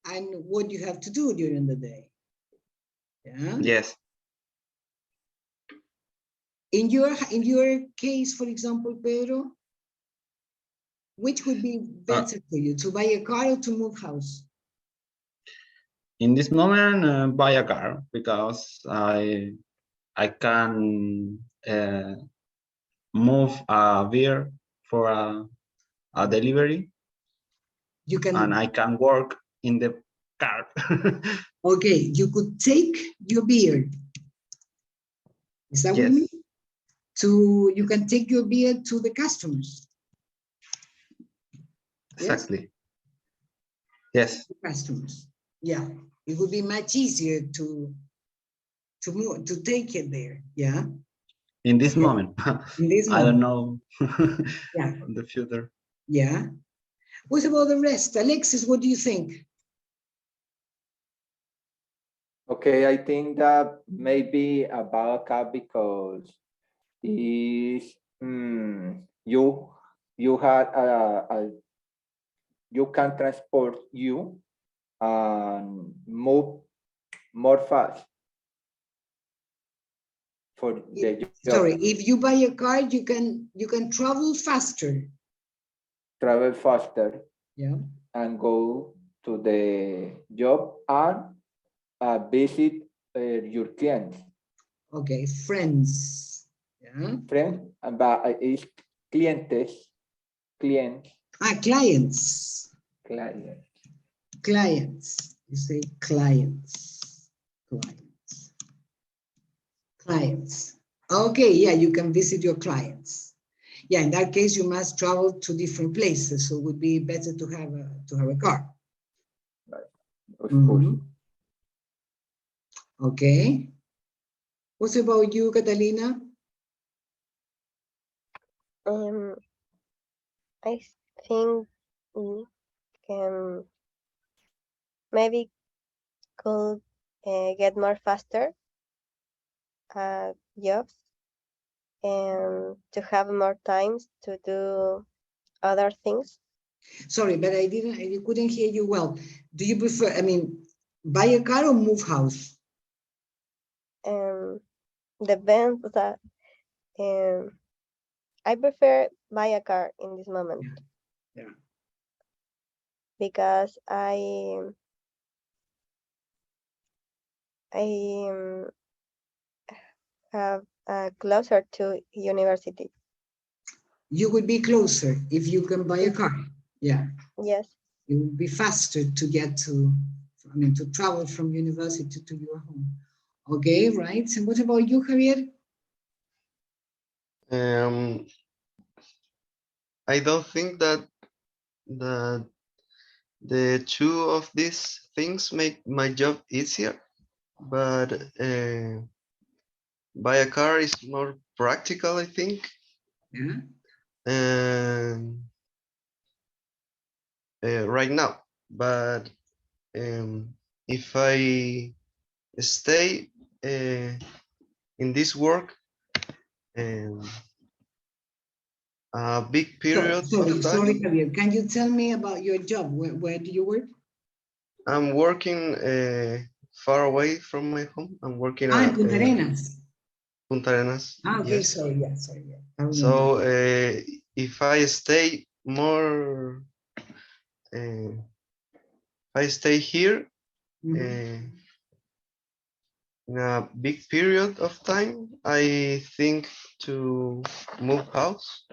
and what you have to do during the day. Yeah. Yes. In your case, for example, Pedro, which would be better for you, to buy a car or to move house? In this moment, buy a car, because I can move a beer for a delivery. You can, and I can work in the car. okay, you could take your beer. Is that what you mean? You can take your beer to the customers. Exactly. Yes. Customers. Yeah, it would be much easier to move, to take it there. Yeah. In this moment. In this I don't moment. know. Yeah. In the future. Yeah. What about the rest? Alexis, what do you think? Okay, I think that maybe about a car because is you had you can transport you and move more fast for the job. Sorry, if you buy a car, you can travel faster. Travel faster. Yeah. And go to the job and visit your clients. Okay, friends. Yeah. Friends, but it's clientes. Clients. Clients. Clients. Clients. You say clients. Clients. Clients. Okay, yeah, you can visit your clients. Yeah, in that case, you must travel to different places, so it would be better to have a car. Right. Of course. Okay. What about you, Catalina? I think we can maybe could get more faster jobs and to have more times to do other things. Sorry, but I couldn't hear you well. Do you prefer, I mean, buy a car or move house? Depends that I prefer buy a car in this moment. Yeah. Because I have closer to university. You would be closer if you can buy a car. Yeah. Yes. It would be faster to get to, I mean, to travel from university to your home. Okay, right. And what about you, Javier? I don't think that the two of these things make my job easier, but buy a car is more practical, I think. Yeah. And right now, but if I stay in this work a big period Sorry, of time, Javier. Can you tell me about your job? Where do you work? I'm working far away from my home. I'm working in at Punta Arenas. Punta Arenas. Okay, Yes. sorry, yeah. So if I stay more, if I stay here in a big period of time, I think to move house.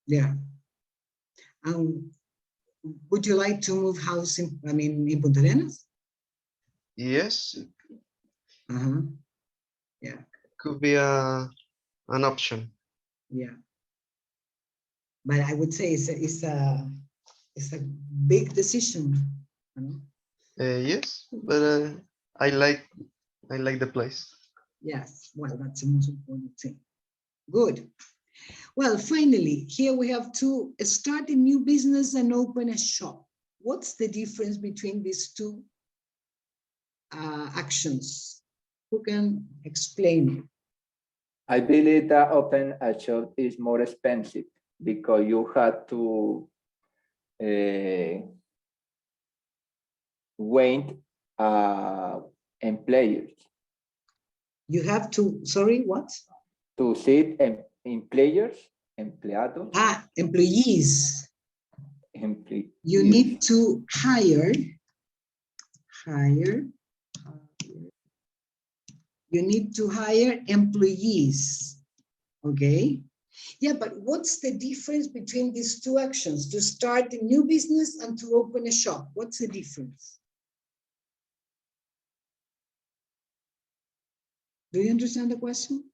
Yeah. Would you like to move house in Punta Arenas? Yes. Yeah. Could be an option. Yeah. But I would say it's a big decision. Yes, but I like the place. Yes, well, that's the most important thing. Good. Well, finally, here we have to start a new business and open a shop. What's the difference between these two actions? Who can explain it? I believe that open a shop is more expensive because you have to wait employers. You have to, sorry, what? To sit employers, empleados. Employees. You need to hire. You need to hire employees, okay? Yeah, but what's the difference between these two actions? To start a new business and to open a shop, what's the difference? Do you understand the question?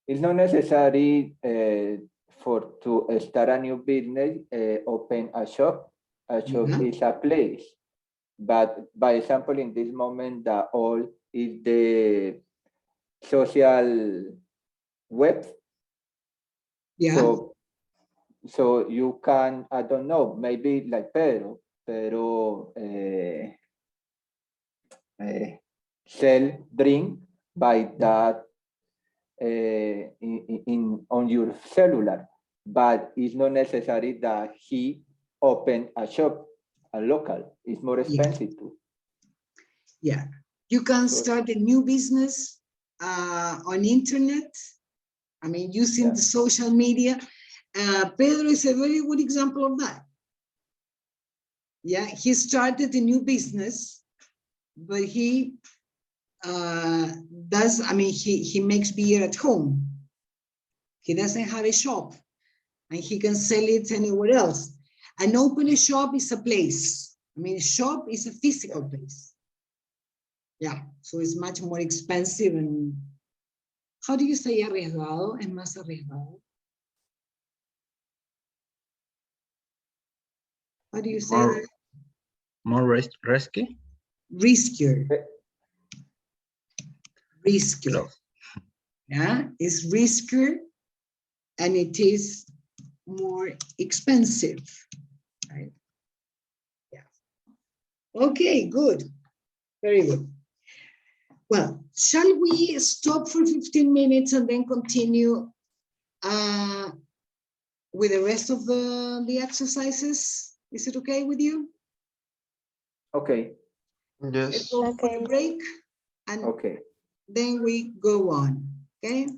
It's not necessary for to start a new business, open a shop. A shop is a place. But by example, in this moment, the all is the social web. Yeah. So you can, I don't know, maybe like Pedro sell drink by that on your cellular, but it's not necessary that he open a shop, a local. It's more expensive too. Yeah, you can start a new business on internet. I mean, using the social media. Pedro is a very good example of that. Yeah, he started a new business, but he he makes beer at home. He doesn't have a shop and he can sell it anywhere else. An open shop is a place. I mean, a shop is a physical place. Yeah, so it's much more expensive. And how do you say arriesgado? Es más arriesgado. How do you say that? More risky? Riskier. Riskier. Close. Yeah, it's riskier and it is more expensive. Right? Yeah. Okay, good. Very good. Well, shall we stop for 15 minutes and then continue with the rest of the exercises? Is it okay with you? Okay. Yes. Let's go for a break and then we go on, okay?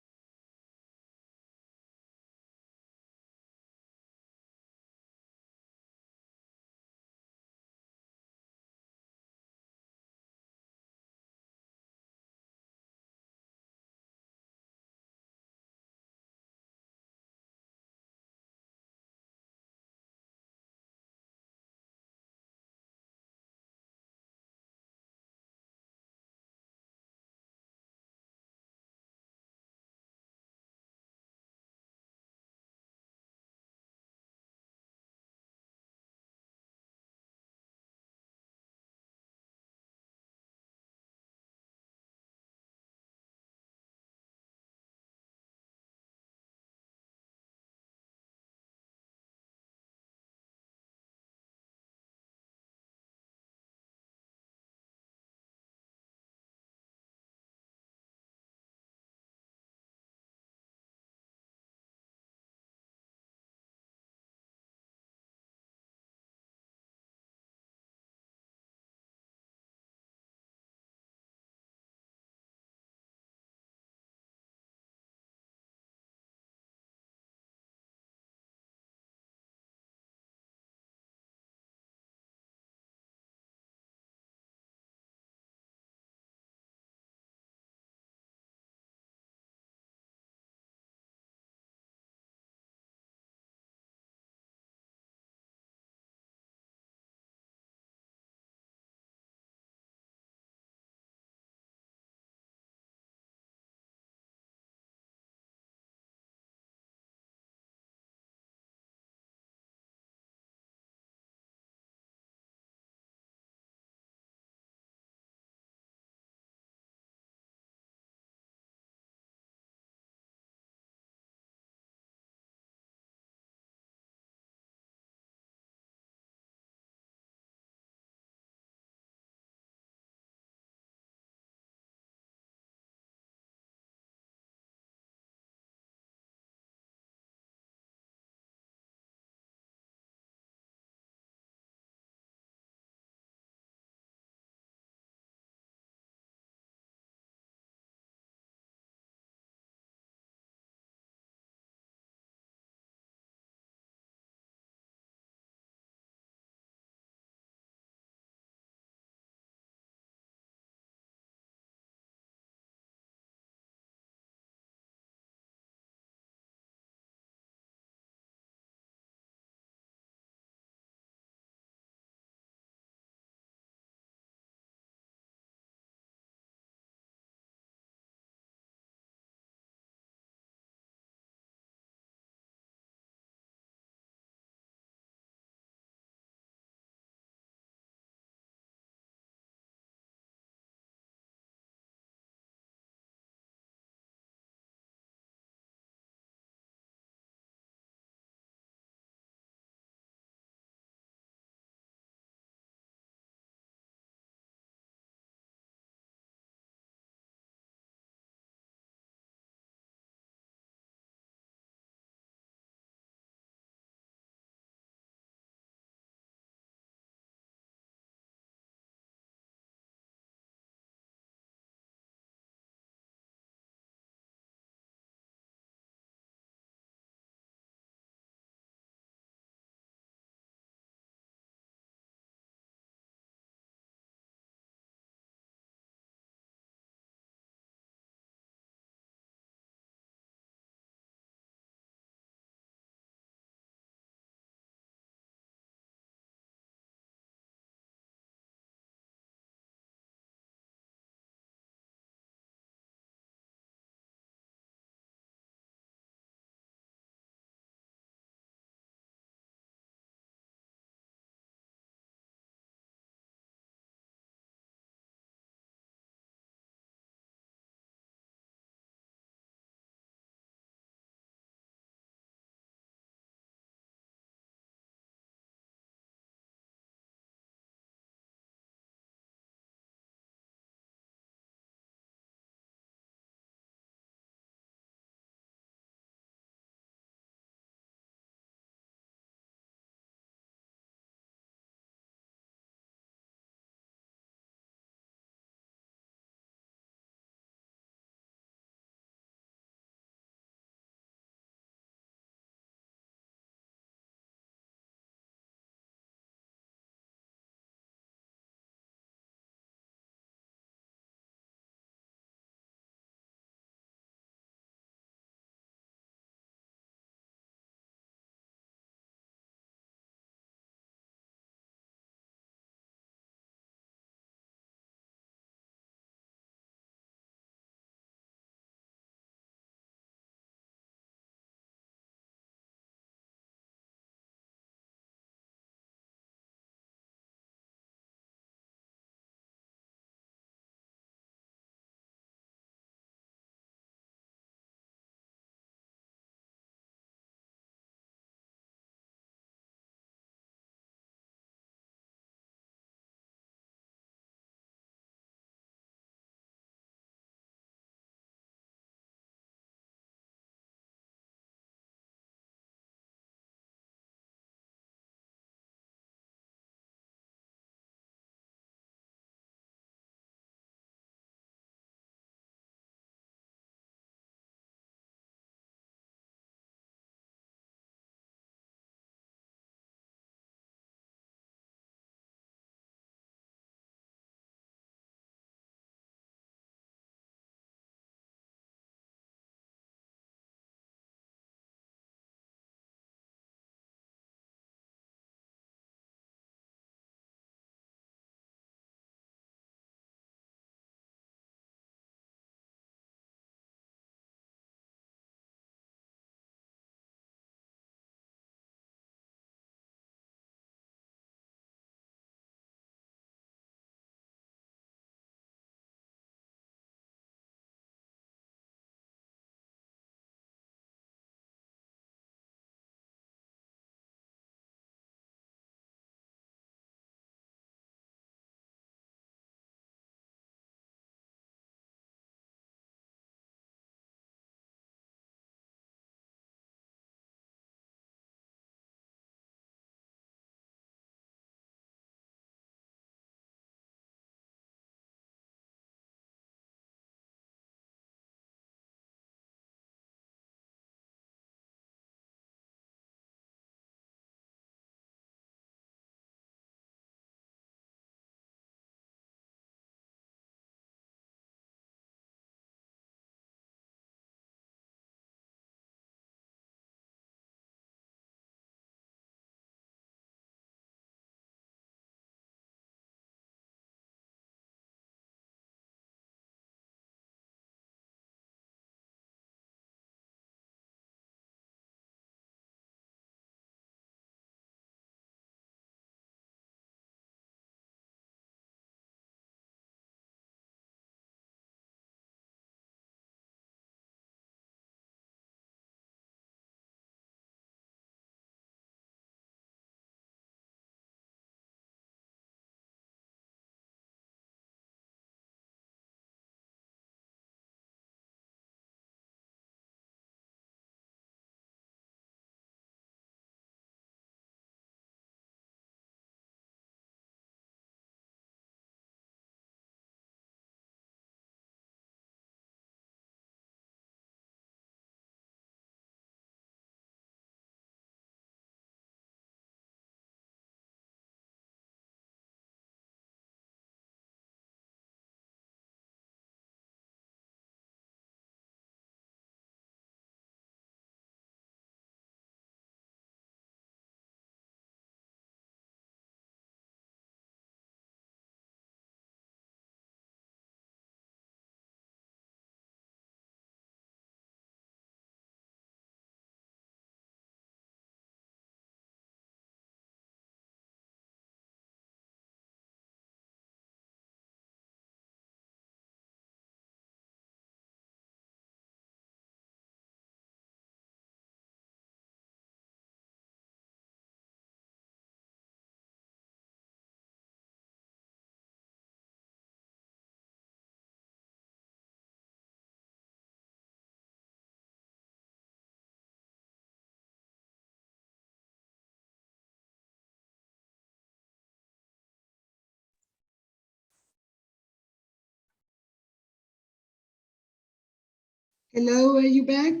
Hello, are you back?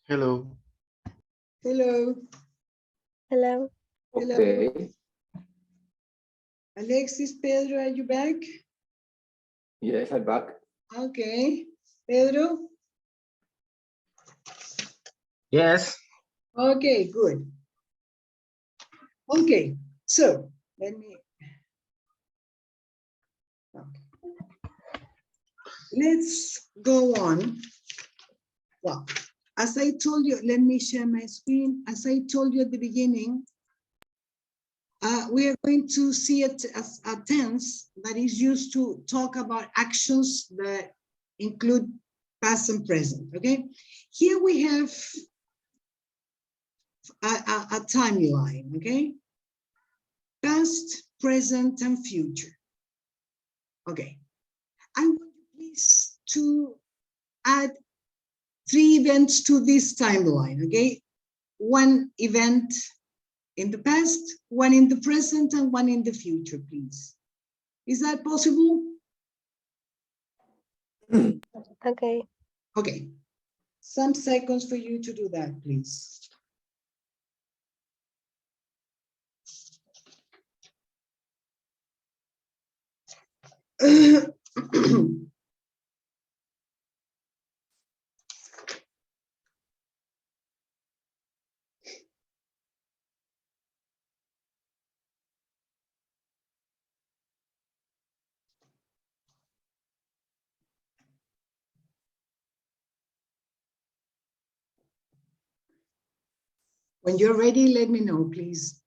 Hello. Hello. Hello. Hello. Okay. Alexis, Pedro, are you back? Yes, I'm back. Okay. Pedro? Yes. Okay, good. Okay, so let me. Okay. Let's go on. Well, as I told you, let me share my screen. As I told you at the beginning, we are going to see it as a tense that is used to talk about actions that include past and present, okay? Here we have a timeline, okay? Past, present, and future. Okay. I want you please to add 3 events to this timeline, okay? 1 event in the past, 1 in the present, and 1 in the future, please. Is that possible? Okay. Okay. Some seconds for you to do that, please. When you're ready, let me know, please.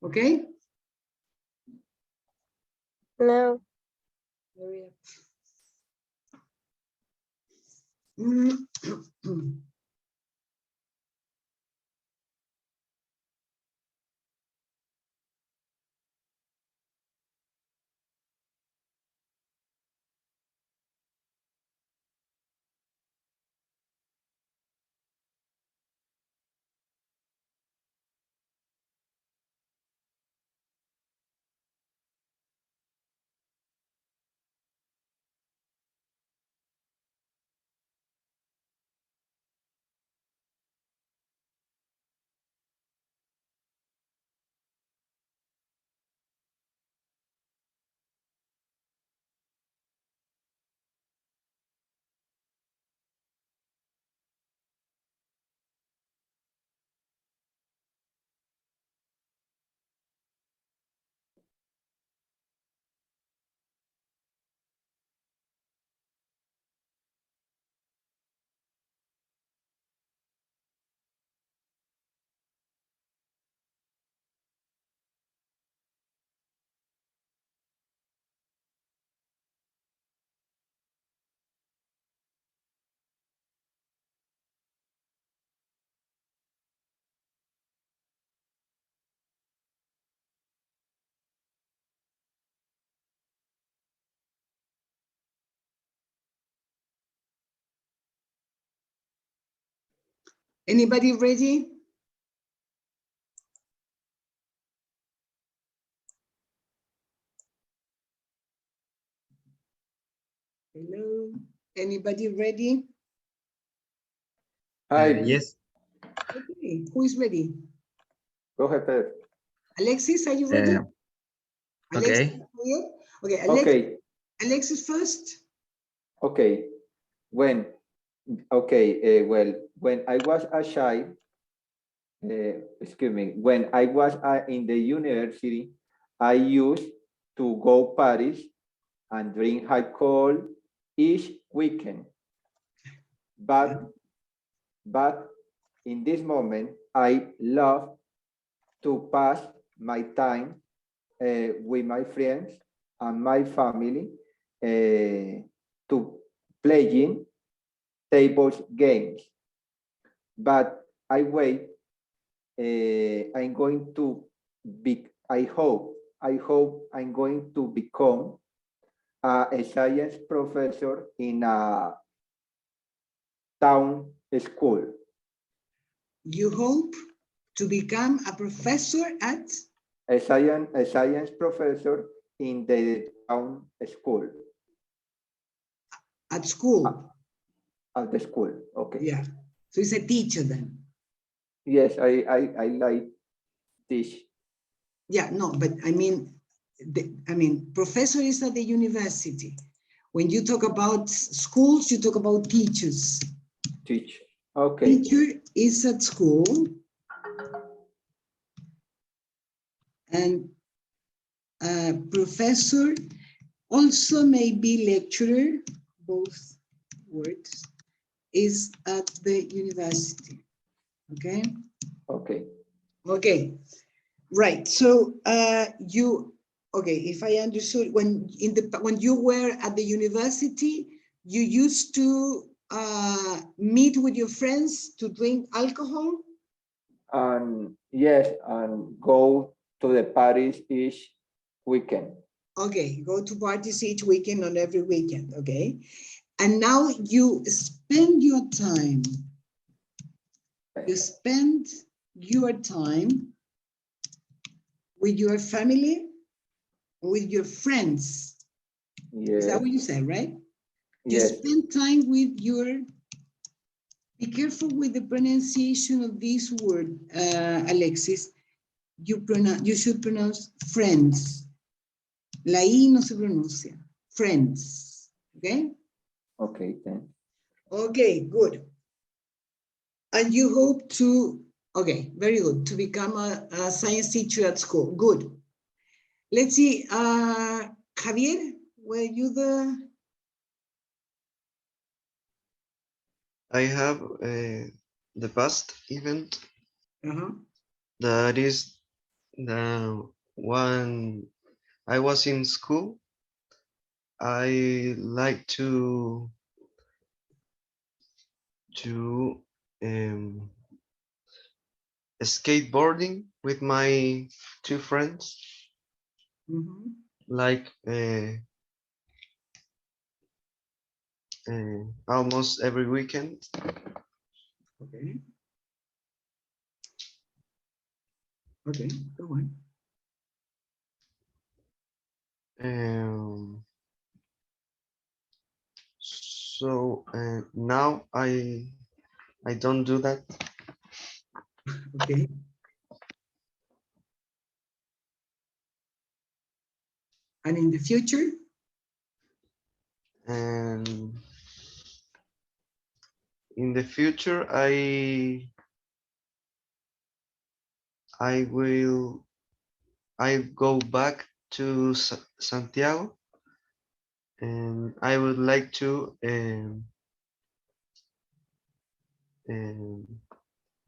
Okay? No. Hurry up. Anybody ready? Hello? Anybody ready? Yes. Okay, who is ready? Go ahead, Pedro. Alexis, are you ready? Alexis, Okay. okay, Okay. Alexis first. Okay. When I was a child, excuse me, when I was in the university, I used to go Paris and drink alcohol each weekend. But in this moment, I love to pass my time with my friends and my family to playing table games. But I wait. I'm going to be. I hope I'm going to become a science professor in a town school. You hope to become a professor at? A science professor in the town school. At school? At the school, okay. Yeah, so he's a teacher then? Yes, I like teach. Yeah, no, but I mean, professor is at the university. When you talk about schools, you talk about teachers. Teach, okay. Teacher is at school. And professor also may be lecturer, both words, is at the university, okay? Okay. Okay, right, so okay, if I understood, when you were at the university, you used to meet with your friends to drink alcohol? Yes, and go to the parties each weekend. Okay, go to parties each weekend, not every weekend, okay? And now you spend your time. You spend your time with your family, with your friends. Yes. Is that what you said, right? You Yes. spend time with your, be careful with the pronunciation of this word, Alexis. You should pronounce friends. La I no se pronuncia. Friends, okay? Okay, thanks. Okay, good. And you hope to, okay, very good, to become a science teacher at school. Good. Let's see, Javier, were you the? I have the past event. That is the one I was in school. I like to skateboarding with my two friends. Like almost every weekend. Okay. Okay, go on. So now I don't do that. Okay. And in the future? And in the future, I go back to Santiago, and I would like to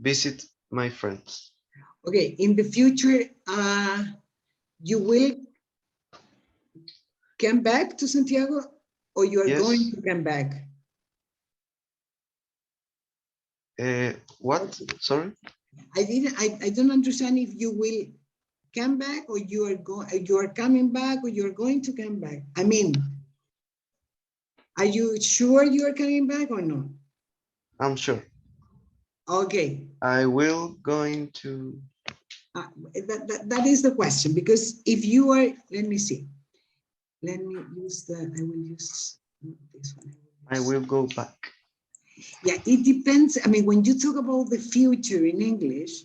visit my friends. Okay, in the future, you will come back to Santiago, or you are going to come back? What? Sorry? I don't understand if you will come back, or you are coming back, or you're going to come back. I mean, are you sure you are coming back or not? I'm sure. Okay. I will going to. That is the question, because if you are, let me see. Let me use I will use this one. I will go back. Yeah, it depends. I mean, when you talk about the future in English,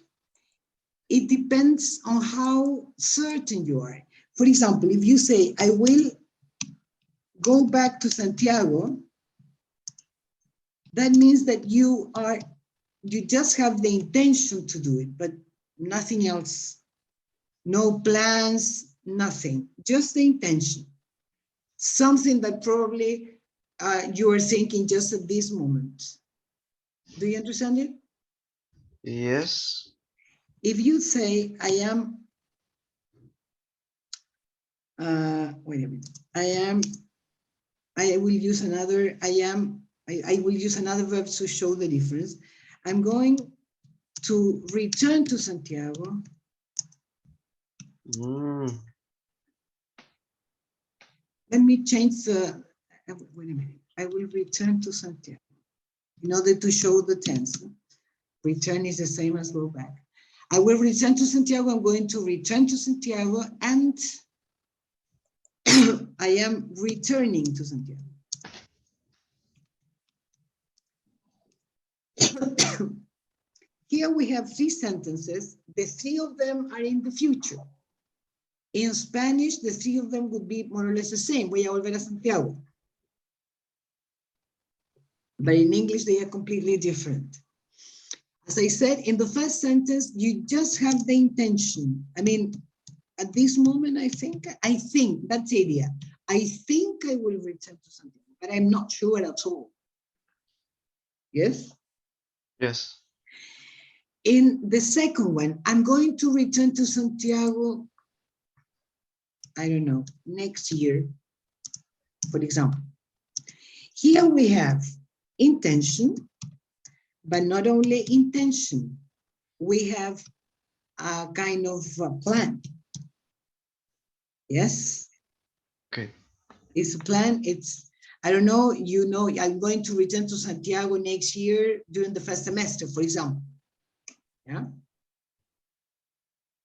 it depends on how certain you are. For example, if you say, I will go back to Santiago, that means that you just have the intention to do it, but nothing else. No plans, nothing, just the intention. Something that probably you are thinking just at this moment. Do you understand it? Yes. If you say, I am, wait a minute, I will use another, I will use another verb to show the difference. I'm going to return to Santiago. Let me change the, wait a minute. I will return to Santiago in order to show the tense. Return is the same as go back. I will return to Santiago. I'm going to return to Santiago, and I am returning to Santiago. Here we have 3 sentences. The 3 of them are in the future. In Spanish, the 3 of them would be more or less the same. Voy a volver a Santiago. But in English, they are completely different. As I said, in the first sentence, you just have the intention. I mean, at this moment, I think, that's the idea. I think I will return to Santiago, but I'm not sure at all. Yes? Yes. In the second one, I'm going to return to Santiago, I don't know, next year, for example. Here we have intention, but not only intention, we have a kind of a plan. Yes? Okay. It's a plan, it's, I don't know, you know, I'm going to return to Santiago next year during the first semester, for example. Yeah.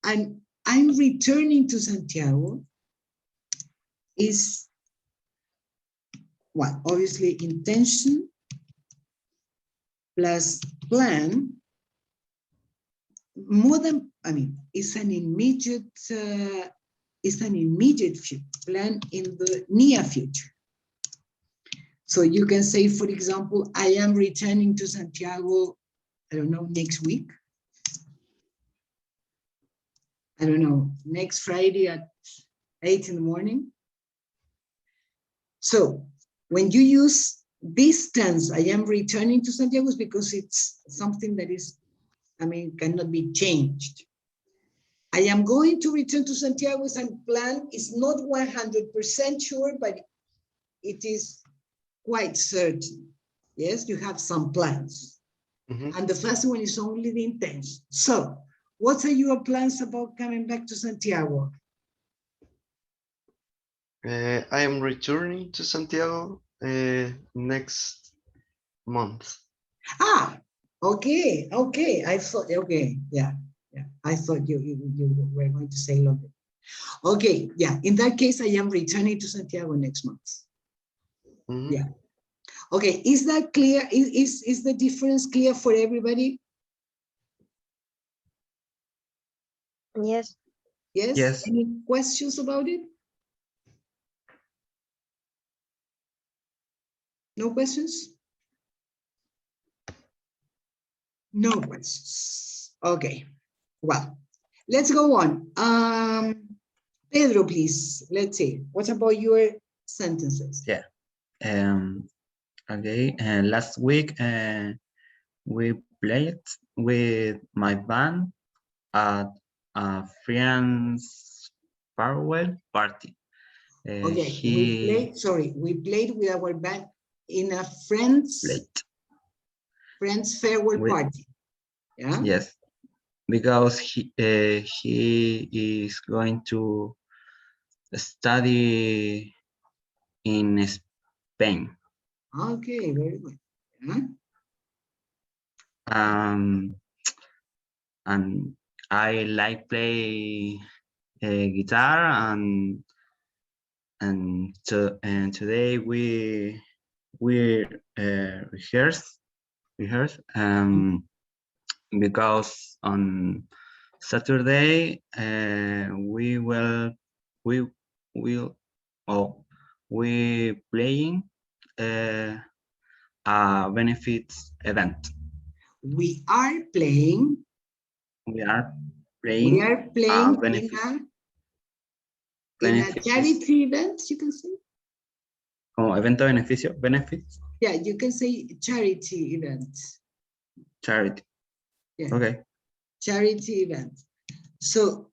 And I'm returning to Santiago is what? Obviously intention plus plan. More than, I mean, it's an immediate future plan in the near future. So you can say, for example, I am returning to Santiago, I don't know, next week. I don't know, next Friday at 8 in the morning. So when you use this tense, I am returning to Santiago, is because it's something that is, I mean, cannot be changed. I am going to return to Santiago as a plan is not 100% sure, but it is quite certain. Yes, you have some plans. And the first one is only the intention. So what are your plans about coming back to Santiago? I am returning to Santiago next month. Ah, okay, okay. I thought, okay, yeah. I thought you were going to say longer. Okay, yeah. In that case, I am returning to Santiago next month. Yeah. Okay, is that clear? Is the difference clear for everybody? Yes. Yes? Yes. Any questions about it? No questions? No questions. Okay. Well, let's go on. Pedro, please. Let's see. What about your sentences? Yeah. Okay. Last week we played with my band at a friend's farewell party. Okay, we played with our band in a friend's farewell party. Yeah. Yes, because he is going to study in Spain. Okay, very good. Yeah. And I like play guitar and today we rehearse because on Saturday we playing a benefits event. We are playing in a charity event, you can say. como evento beneficio, benefits, Yeah, you can say charity event. charity. Yeah. Okay. Charity event. So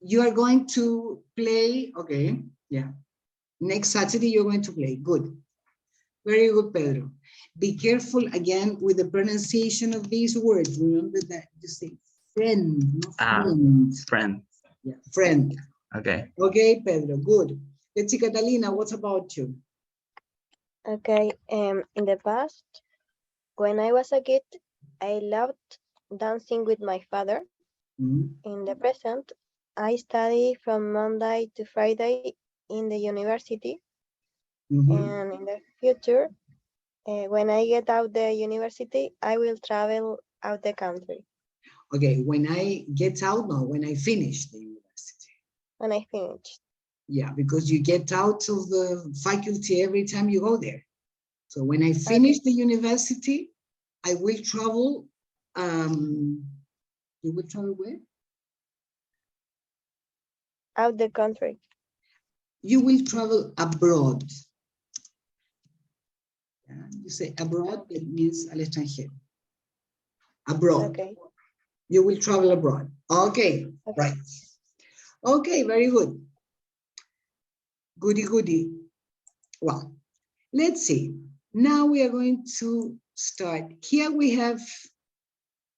you are going to play, okay, yeah. Next Saturday, you're going to play. Good. Very good, Pedro. Be careful again with the pronunciation of these words. Remember that you say friend, not friend. Friend. Yeah, friend. Okay. Okay, Pedro, good. Let's see, Catalina, what about you? Okay, in the past, when I was a kid, I loved dancing with my father. In the present, I study from Monday to Friday in the university. And in the future, when I get out the university, I will travel out the country. Okay, when I get out, no, when I finish the university. When I finish. Yeah, because you get out of the faculty every time you go there. So when I finish the university, I will travel. You will travel where? Out the country. You will travel abroad. Yeah, you say abroad, it means al extranjero. Abroad. Okay. You will travel abroad. Okay, right. Okay, very good. Goody, goody. Well, let's see. Now we are going to start. Here we have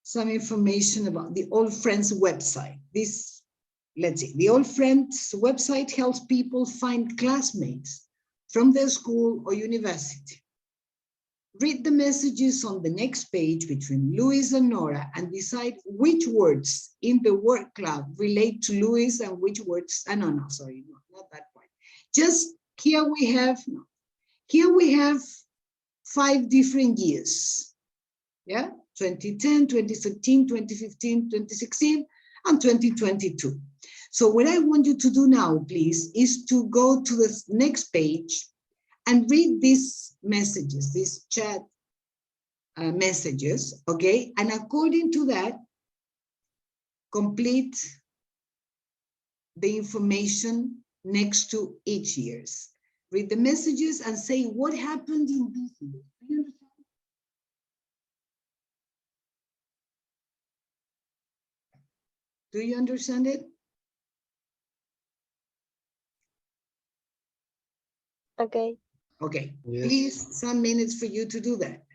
some information about the Old Friends website. This, let's see, the Old Friends website helps people find classmates from their school or university. Read the messages on the next page between Luis and Nora and decide which words in the word club relate to Luis and which words, no, sorry, no, not that one. Just here we have 5 different years. Yeah, 2010, 2013, 2015, 2016, and 2022. So what I want you to do now, please, is to go to the next page and read these messages, these chat messages, okay? And according to that, complete the information next to each year's. Read the messages and say what happened in this year. Do you understand? Do you understand it? Okay. Okay, Yes. please, some minutes for you to do that.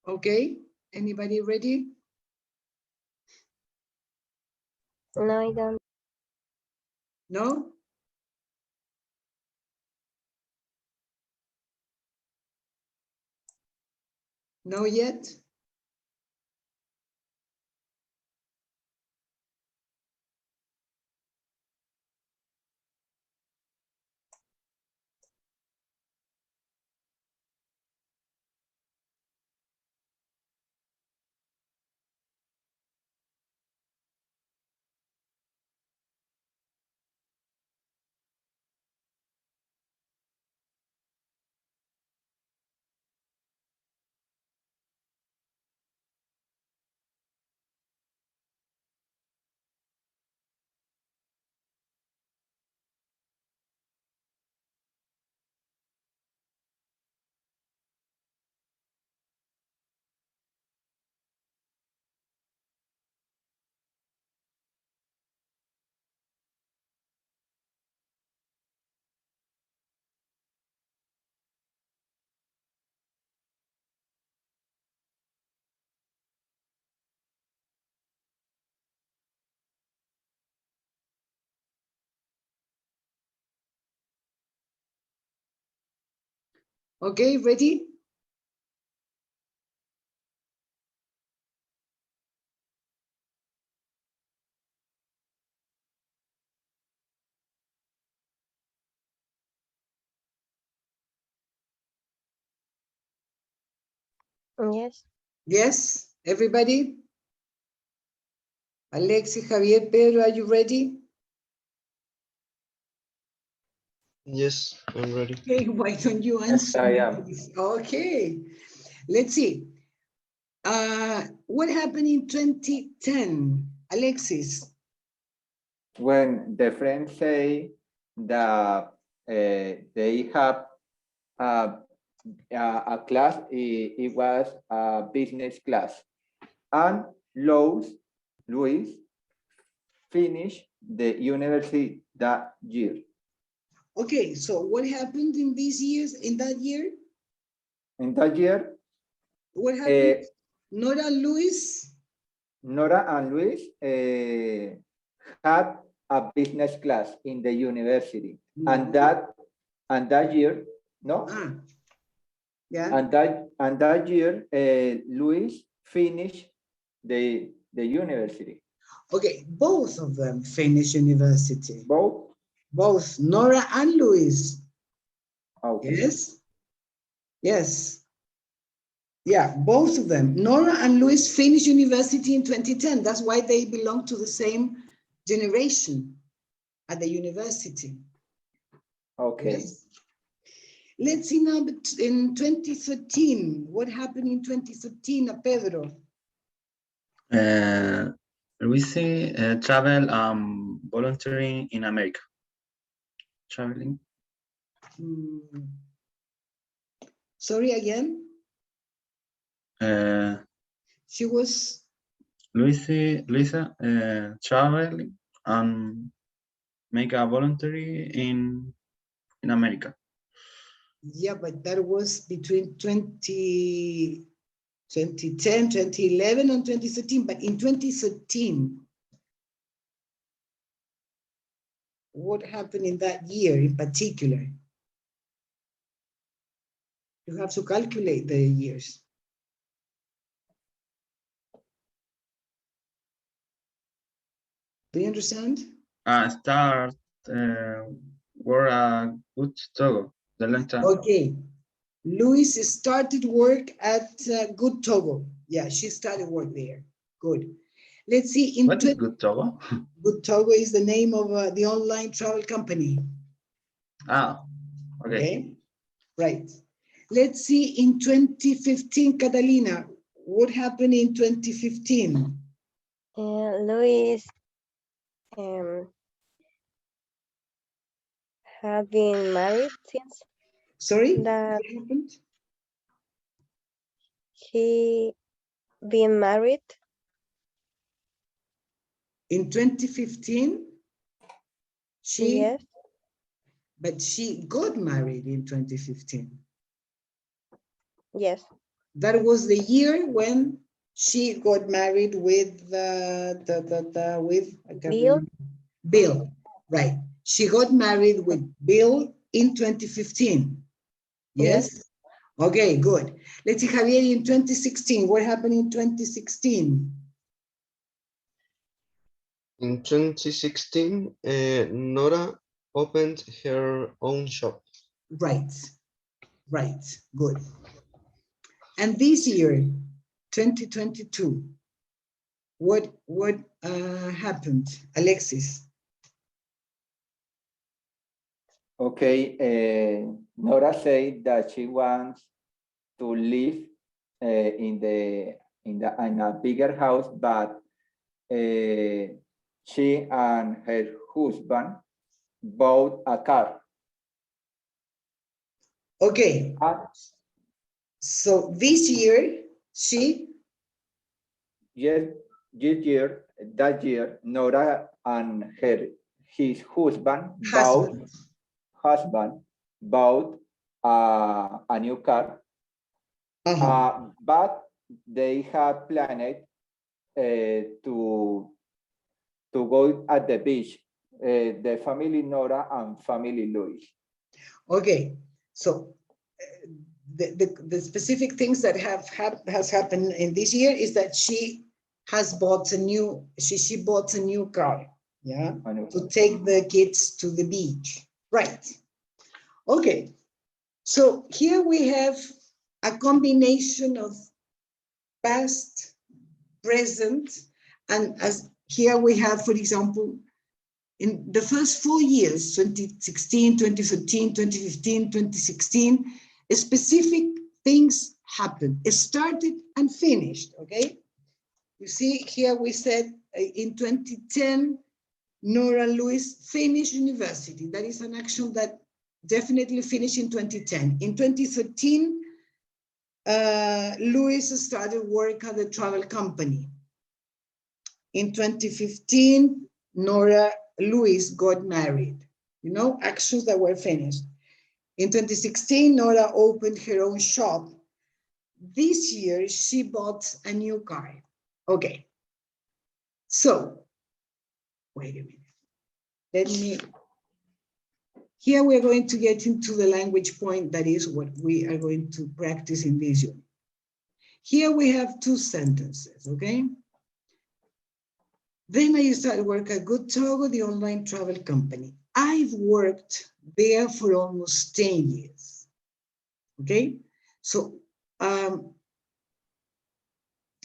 Okay, anybody ready? No, I don't. No? No yet? Okay, ready? Yes. Yes, everybody? Alexi, Javier, Pedro, are you ready? Yes, I'm ready. Okay, why don't you Yes, answer I me, am. please? Okay, let's see. What happened in 2010, Alexis? When the friends say that they have a class, it was a business class, and Luis finished the university that year. Okay, so what happened in these years, in that year? In that year, What happened? Nora, Luis? Nora and Luis had a business class in the university, No. and that year, no, Yeah. and that year, Luis finished the university. Okay, both of them finished university. Both. Both Nora and Luis. Okay. Yes. Yes. Yeah, both of them. Nora and Luis finished university in 2010. That's why they belong to the same generation at the university. Okay. Yes. Let's see now in 2013. What happened in 2013, Pedro? Lucy travel volunteering in America. Traveling. Sorry again? She was Lisa traveling and make a voluntary in America. Yeah, but that was between 2010, 2011, and 2013. But in 2013, what happened in that year in particular? You have to calculate the years. Do you understand? Start work at Good Togo, the long time. Okay. Luis started work at Good Togo. Yeah, she started work there. Good. Let's see. What is Good Togo? Good Togo is the name of the online travel company. Ah, okay. Right. Let's see in 2015, Catalina, what happened in 2015? Luis have been married since. Sorry, that what happened? He been married. In 2015, Yes. But she got married in 2015. Yes. That was the year when she got married with Bill. Bill, right? She got married with Bill in 2015. Yes? Okay, good. Let's see, Javier, in 2016, what happened in 2016? In 2016, Nora opened her own shop. Right, right, good. And this year, 2022, what happened, Alexis? Okay, Nora said that she wants to live in a bigger house, but she and her husband bought a car. Okay. So this year, that year, Nora and his husband bought a new car. But they have planned to go at the beach, the family Nora and family Luis. Okay, so the specific things that has happened in this year is that she has bought a new car, yeah, to take the kids to the beach, right? Okay, so here we have a combination of past, present, and as here we have, for example, in the first 4 years, 2016, 2013, 2015, 2016, specific things happened. It started and finished, okay? You see, here we said in 2010, Nora Lewis finished university. That is an action that definitely finished in 2010. In 2013, Lewis started work at the travel company. In 2015, Nora Lewis got married. You know, actions that were finished. In 2016, Nora opened her own shop. This year, she bought a new car. Okay. So, wait a minute. Here we're going to get into the language point. That is what we are going to practice in this unit. Here we have 2 sentences, okay? Then I started work at Good Togo, the online travel company. I've worked there for almost 10 years, okay? So,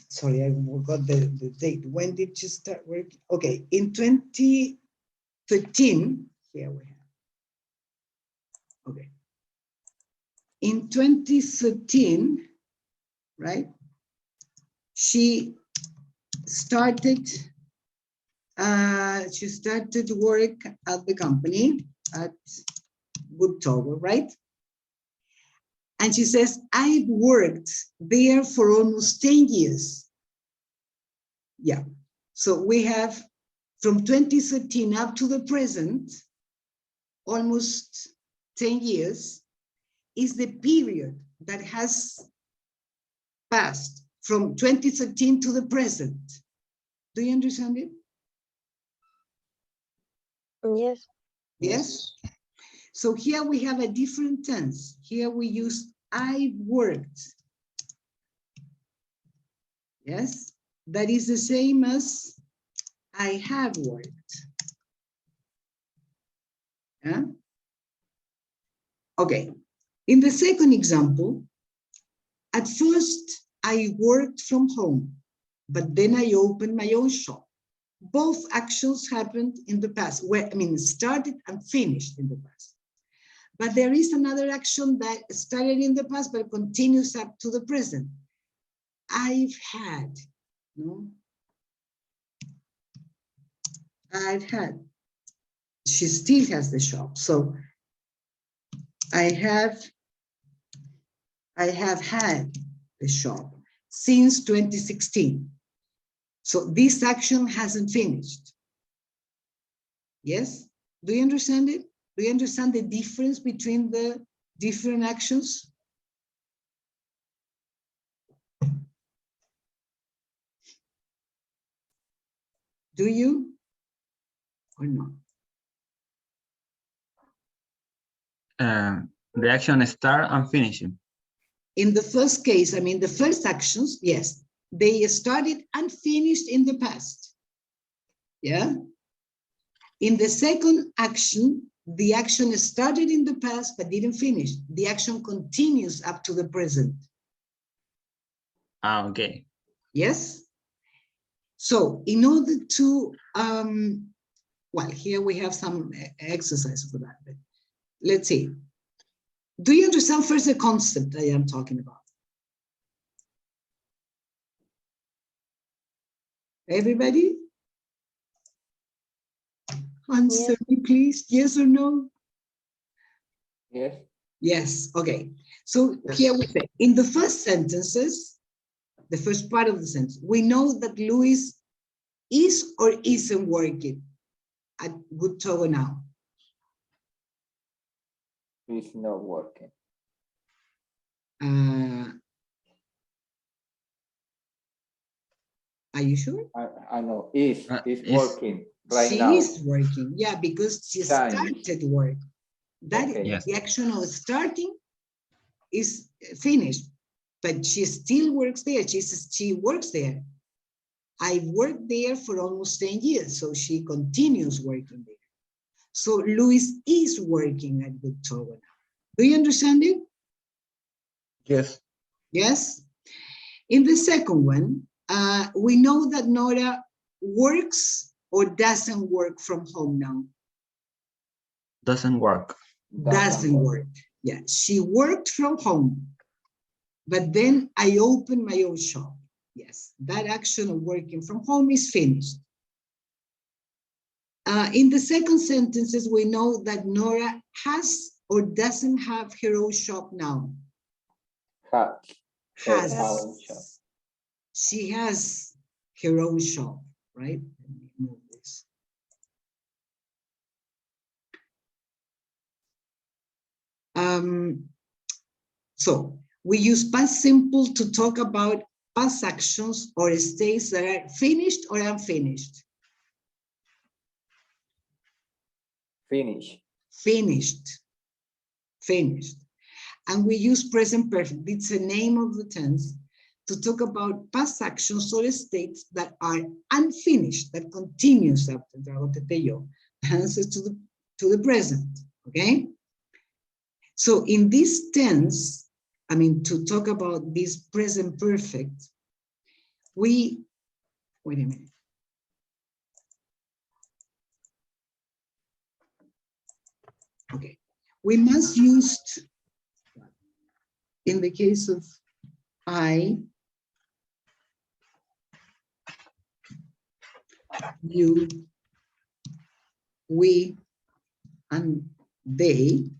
sorry, I forgot the date. When did you start working? Okay, in 2013, here we have, okay. In 2013, right, she started work at the company at Good Togo, right? And she says, I've worked there for almost 10 years. Yeah, so we have from 2013 up to the present, almost 10 years, is the period that has passed from 2013 to the present. Do you understand it? Yes. Yes? So here we have a different tense. Here we use I've worked. Yes? That is the same as I have worked. Yeah? Okay. In the second example, at first I worked from home, but then I opened my own shop. Both actions happened in the past, started and finished in the past. But there is another action that started in the past, but continues up to the present. I've had, no? I've had. She still has the shop. So I have had the shop since 2016. So this action hasn't finished. Yes? Do you understand it? Do you understand the difference between the different actions? Do you or not? The action start and finishing. In the first case, I mean, the first actions, yes, they started and finished in the past. Yeah. In the second action, the action started in the past but didn't finish. The action continues up to the present. Ah, okay. Yes. So in order to, well, here we have some exercise for that. But let's see. Do you understand first the concept I am talking about? Everybody? Answer me, please. Yes or no? Yes. Yes. Okay. So here we say, in the first sentences, the first part of the sentence, we know that Luis is or isn't working at Good Togo now. It's not working. Are you sure? I know. Is working right now. She is working. Yeah, because she started work. That Okay. is, the action of starting is finished, but she still works there. She works there. I worked there for almost 10 years, so she continues working there. So Luis is working at Good Togo now. Do you understand it? Yes. Yes. In the second one, we know that Nora works or doesn't work from home now. Doesn't work. Doesn't work. Yeah, she worked from home, but then I opened my own shop. Yes, that action of working from home is finished. In the second sentences, we know that Nora has or doesn't have her own shop now. Has. Her own shop. She has her own shop, right? Let me move this. So we use past simple to talk about past actions or states that are finished or unfinished. Finished. Finished. Finished. And we use present perfect. It's the name of the tense to talk about past actions or states that are unfinished, that continues after the answers to the present. Okay. So in this tense, I mean, to talk about this present perfect, wait a minute. Okay, we must use, in the case of I, you, we, and they,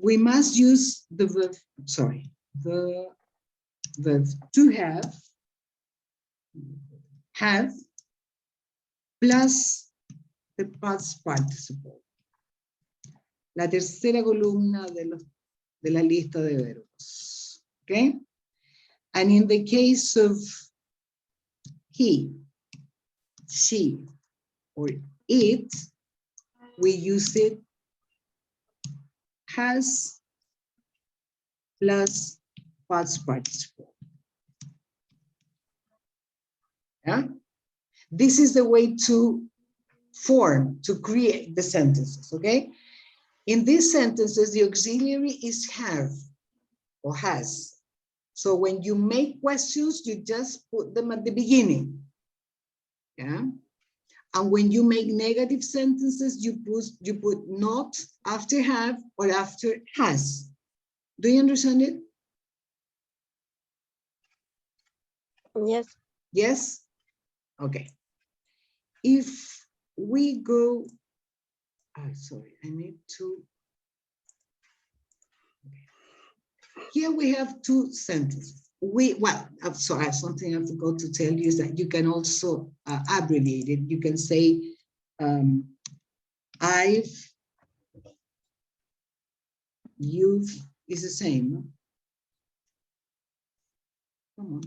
we must use the verb, the verb to have, plus the past participle. La tercera columna de la lista de verbos. Okay? And in the case of he, she, or it, we use it has plus past participle. Yeah? This is the way to form, to create the sentences, okay? In these sentences, the auxiliary is have or has. So when you make questions, you just put them at the beginning. Yeah. And when you make negative sentences, you put not after have or after has. Do you understand it? Yes. Yes? Okay. If we go, sorry, I need to. Okay. Here we have two sentences. I'm sorry, something I forgot to tell you is that you can also abbreviate it. You can say, I've, you've is the same. No? Come on.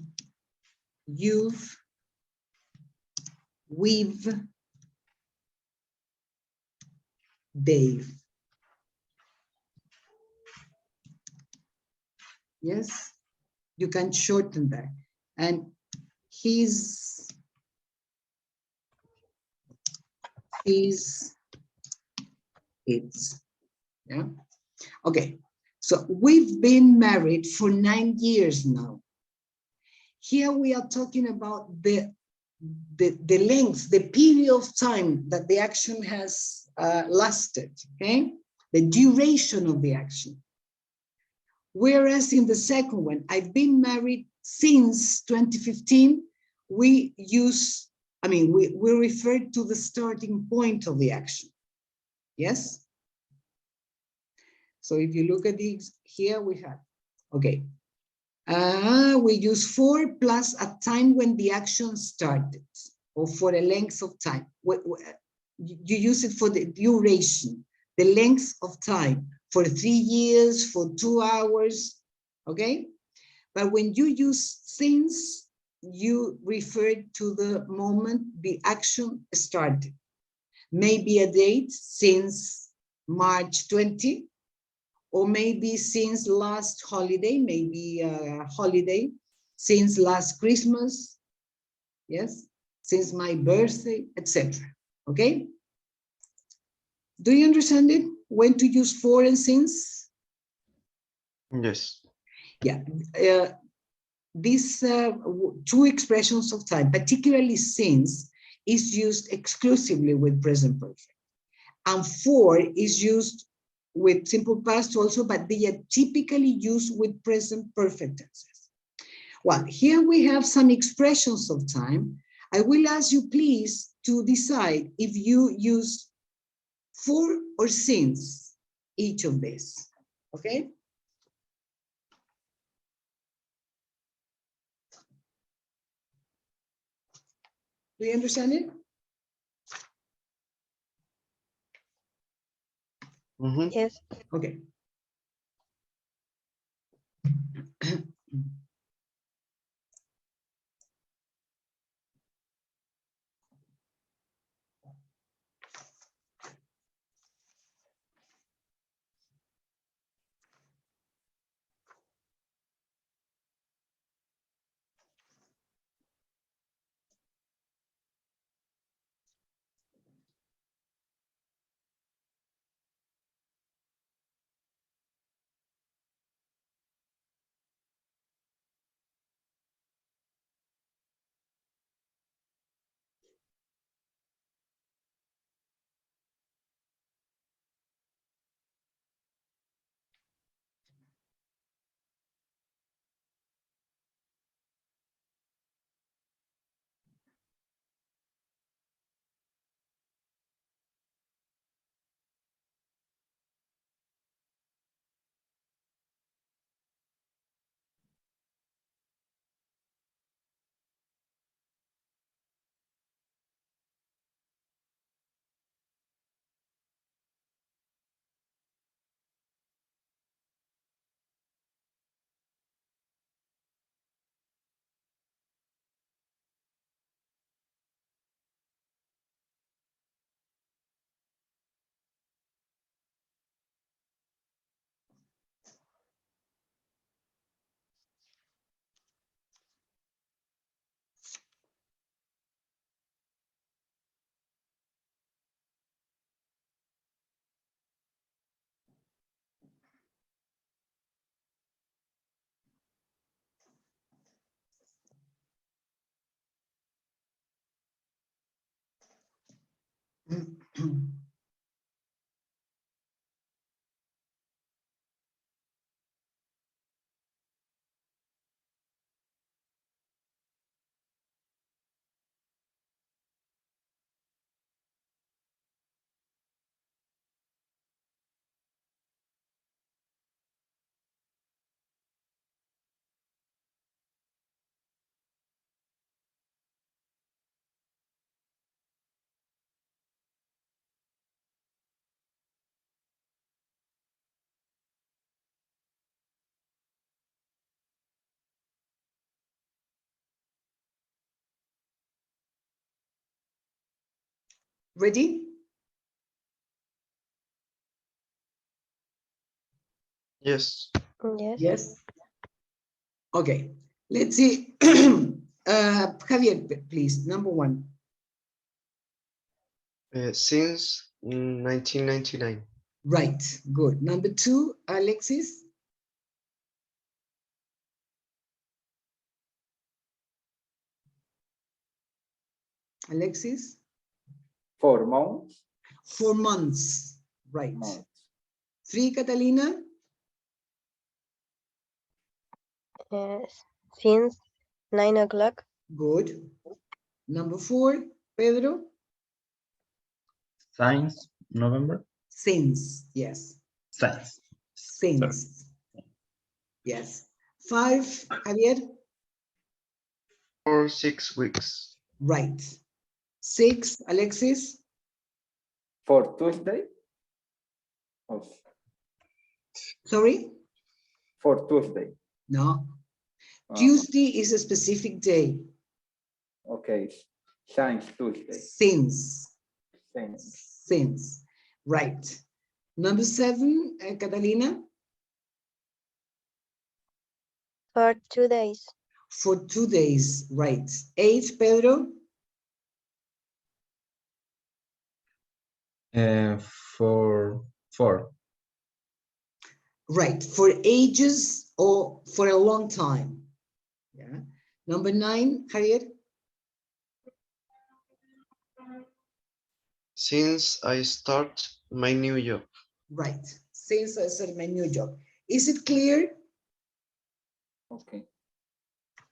You've, with Dave. Yes, you can shorten that. And his its. Yeah. Okay. So we've been married for 9 years now. Here we are talking about the length, the period of time that the action has lasted, okay? The duration of the action. Whereas in the second one, I've been married since 2015, we refer to the starting point of the action. Yes? So if you look at these, here we have, okay. We use for plus a time when the action started, or for a length of time. You use it for the duration, the length of time, for 3 years, for 2 hours, okay? But when you use since, you refer to the moment the action started. Maybe a date since March 20, or maybe since last holiday, maybe a holiday, since last Christmas, yes, since my birthday, etc. Okay? Do you understand it? When to use for and since? Yes. Yeah. These two expressions of time, particularly since, is used exclusively with present perfect. And for is used with simple past also, but they are typically used with present perfect tenses. Well, here we have some expressions of time. I will ask you please to decide if you use for or since each of these, okay? Do you understand it? Mm-hmm. Yes. Okay. Ready? Yes. Yes. Yes. Okay. Let's see. Javier, please. Number one. Since 1999. Right. Good. Number two, Alexis. Alexis. 4 months. 4 months. Right. Months. 3, Catalina. Since 9 o'clock. Good. Number 4, Pedro. Since November. Since. Yes. Since. Since. Yes. 5, Javier. For 6 weeks. Right. 6, Alexis. For Tuesday. Oh, Sorry? for Tuesday. No. Tuesday is a specific day. Okay. Since Tuesday. Since. Since. Since. Right. Number 7, Catalina. For 2 days. For 2 days. Right. 8, Pedro. For 4. Right. For ages or for a long time. Yeah. Number 9, Javier. Since I start my new job. Right. Since I started my new job. Is it clear? Okay.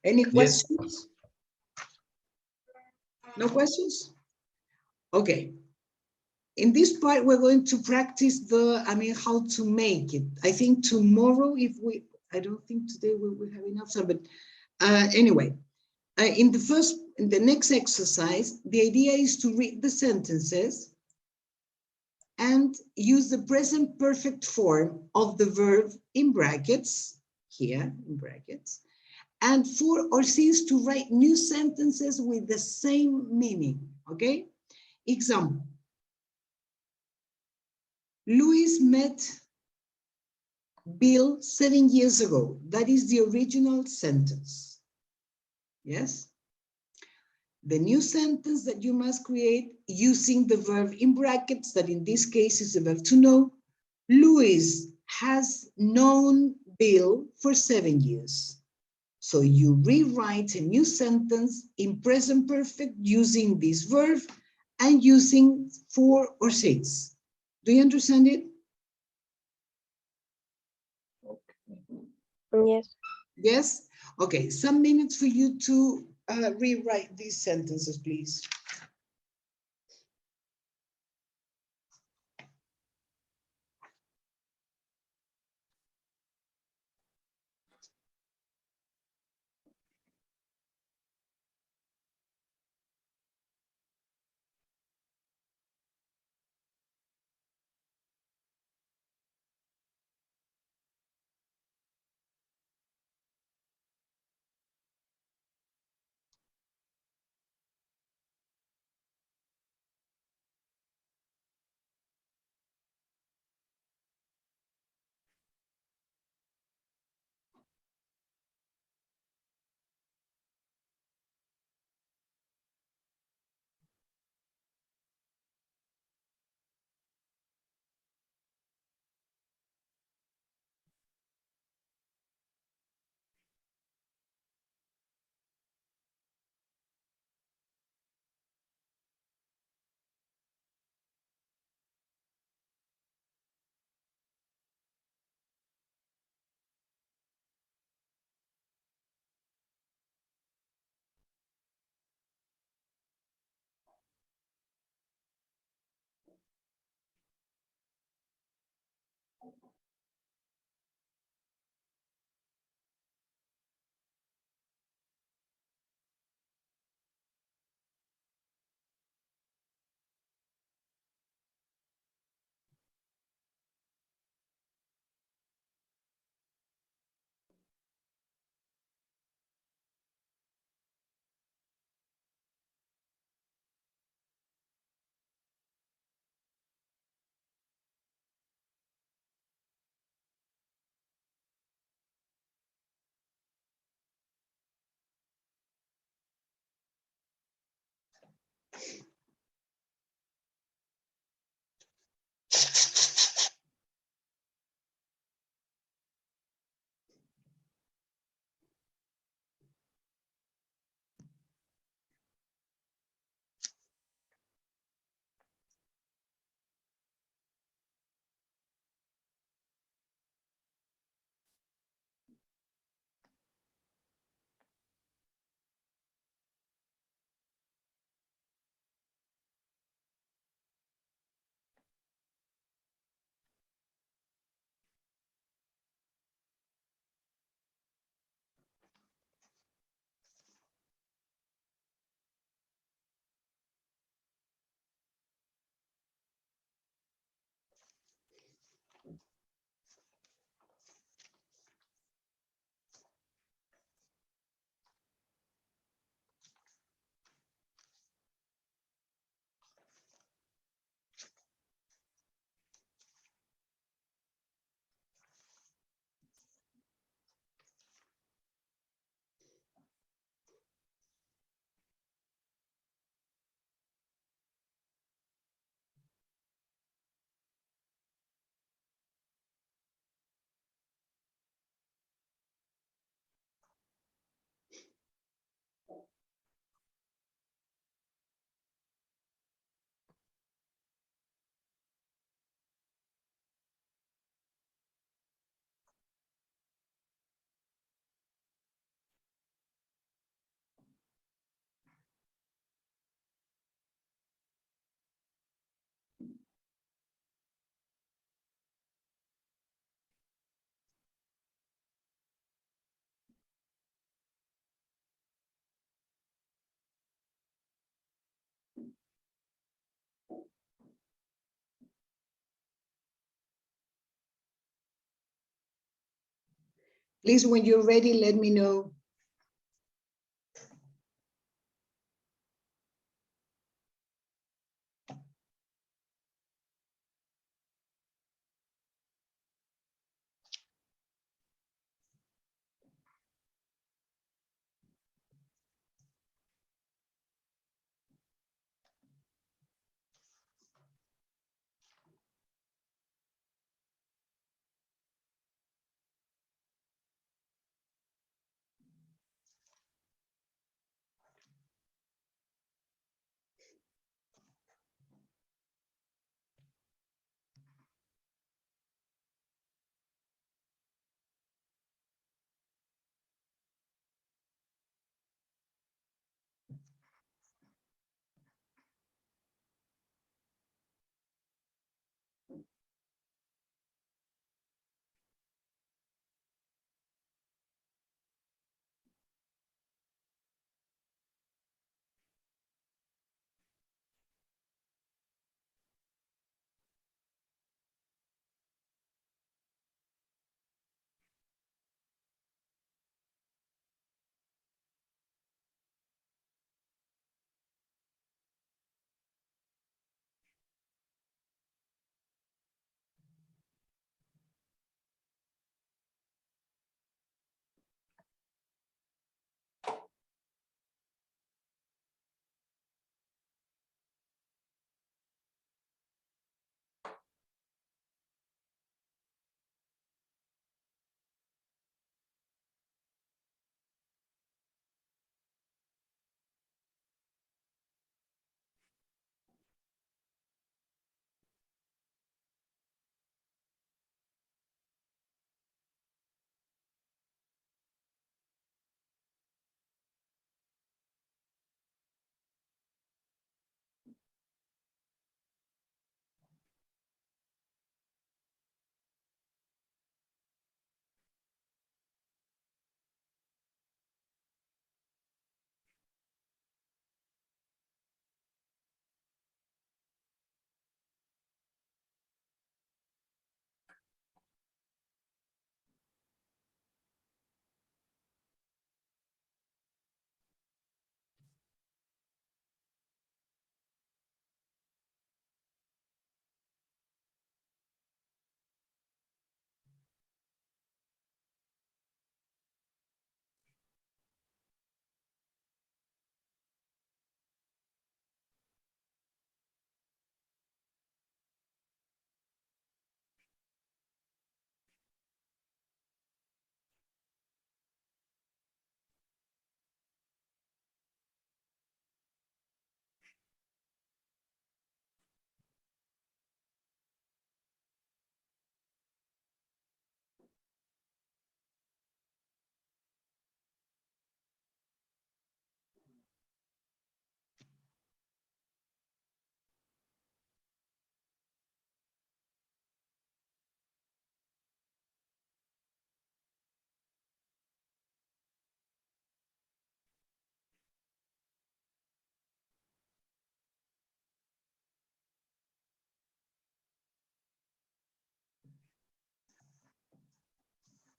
Any Yes. questions? No questions? Okay. In this part, we're going to practice how to make it. I think tomorrow, I don't think today we will have enough time, but anyway, in the next exercise, the idea is to read the sentences and use the present perfect form of the verb in brackets, here in brackets, and for or since to write new sentences with the same meaning, okay? Example. Louis met Bill 7 years ago. That is the original sentence. Yes? The new sentence that you must create using the verb in brackets, that in this case is the verb to know. Louis has known Bill for 7 years. So you rewrite a new sentence in present perfect using this verb and using for or since. Do you understand it? Yes. Yes? Okay, some minutes for you to rewrite these sentences, please. Please, when you're ready, let me know.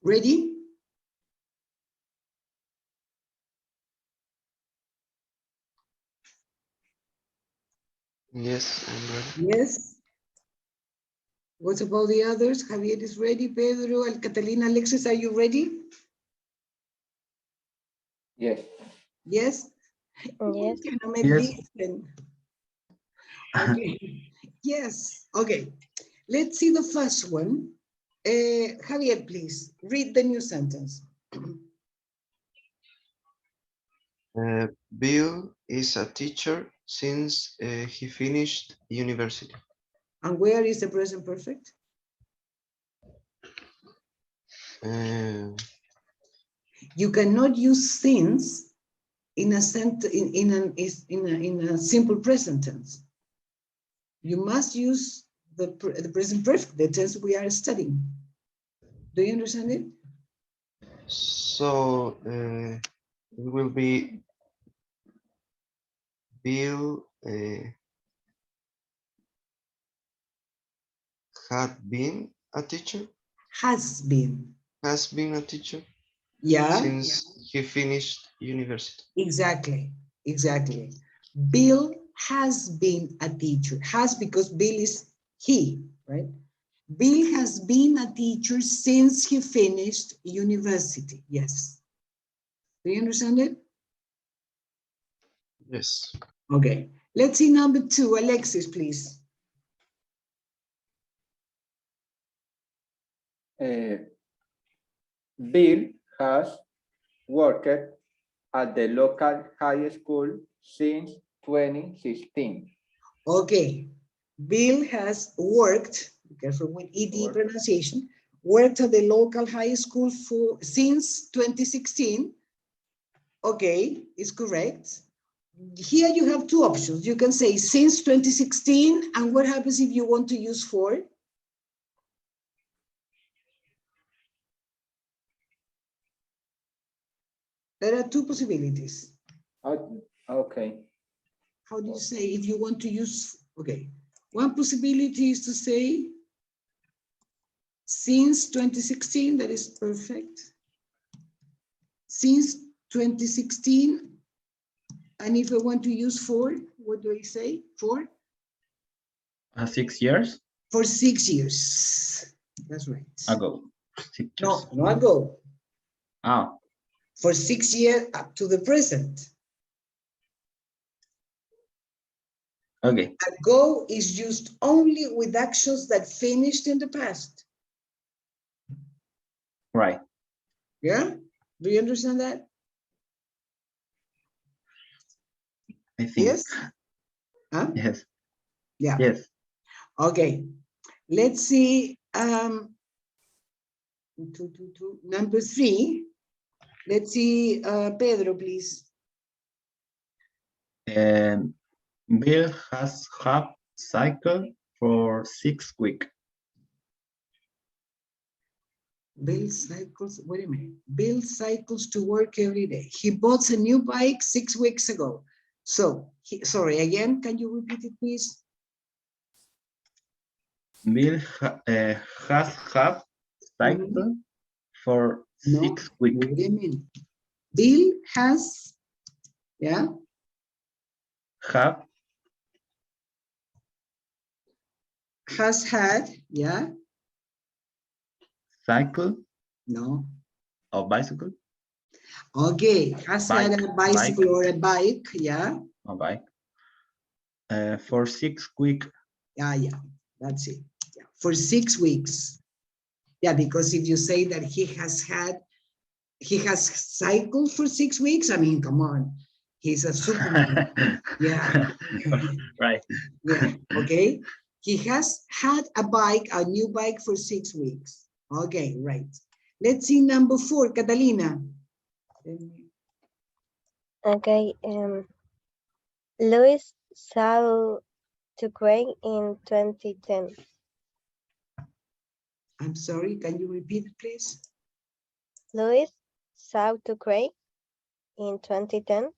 Ready? Yes, I'm ready. Yes. What about the others? Javier is ready. Pedro, Catalina, Alexis, are you ready? Yes. Yes? Yes. Que no me Yes. dicen. Okay. Yes. Okay. Let's see the first one. Javier, please read the new sentence. Bill is a teacher since he finished university. And where is the present perfect? Uh, You cannot use since in a in a simple present tense. You must use the present perfect, the tense we are studying. Do you understand it? so it will be Bill had been a teacher. Has been. Has been a teacher. Yeah. Since he finished university. Exactly. Exactly. Bill has been a teacher. Has because Bill is he, right? Bill has been a teacher since he finished university. Yes. Do you understand it? Yes. Okay. Let's see number 2. Alexis, please. Bill has worked at the local high school since 2016. Okay. Bill has worked, be careful with ED pronunciation, worked at the local high school since 2016. Okay, it's correct. Here you have two options. You can say since 2016, and what happens if you want to use for? There are two possibilities. Okay. How do you say if you want to use, okay. One possibility is to say since 2016, that is perfect. Since 2016, and if I want to use for, what do I say? For? 6 years For 6 years. That's right. ago. 6 years. No, not ago. Ah, For 6 years up to the present. okay. Ago is used only with actions that finished in the past. Right. Yeah? Do you understand that? I think. Yes? Huh? Yes. Yeah. Yes. Okay. Let's see. Number 3. Let's see, Pedro, please. Bill has had cycle for 6 weeks. Bill cycles, wait a minute. Bill cycles to work every day. He bought a new bike 6 weeks ago. So, sorry, again, can you repeat it, please? Bill has had cycle for 6 weeks. What do you mean? Bill has, yeah? Have Has had, yeah? cycle No. or bicycle? Okay, has had a bicycle or a bike, yeah? A bike. For 6 weeks. Yeah, that's it. Yeah. For 6 weeks. Yeah, because if you say that he has cycled for 6 weeks, I mean, come on, he's a Superman. Yeah. Right. Yeah, okay. He has had a new bike for 6 weeks. Okay, right. Let's see number 4, Catalina. Okay, Louis saw to Craig in 2010. I'm sorry, can you repeat it, please? Louis saw to Craig in 2010.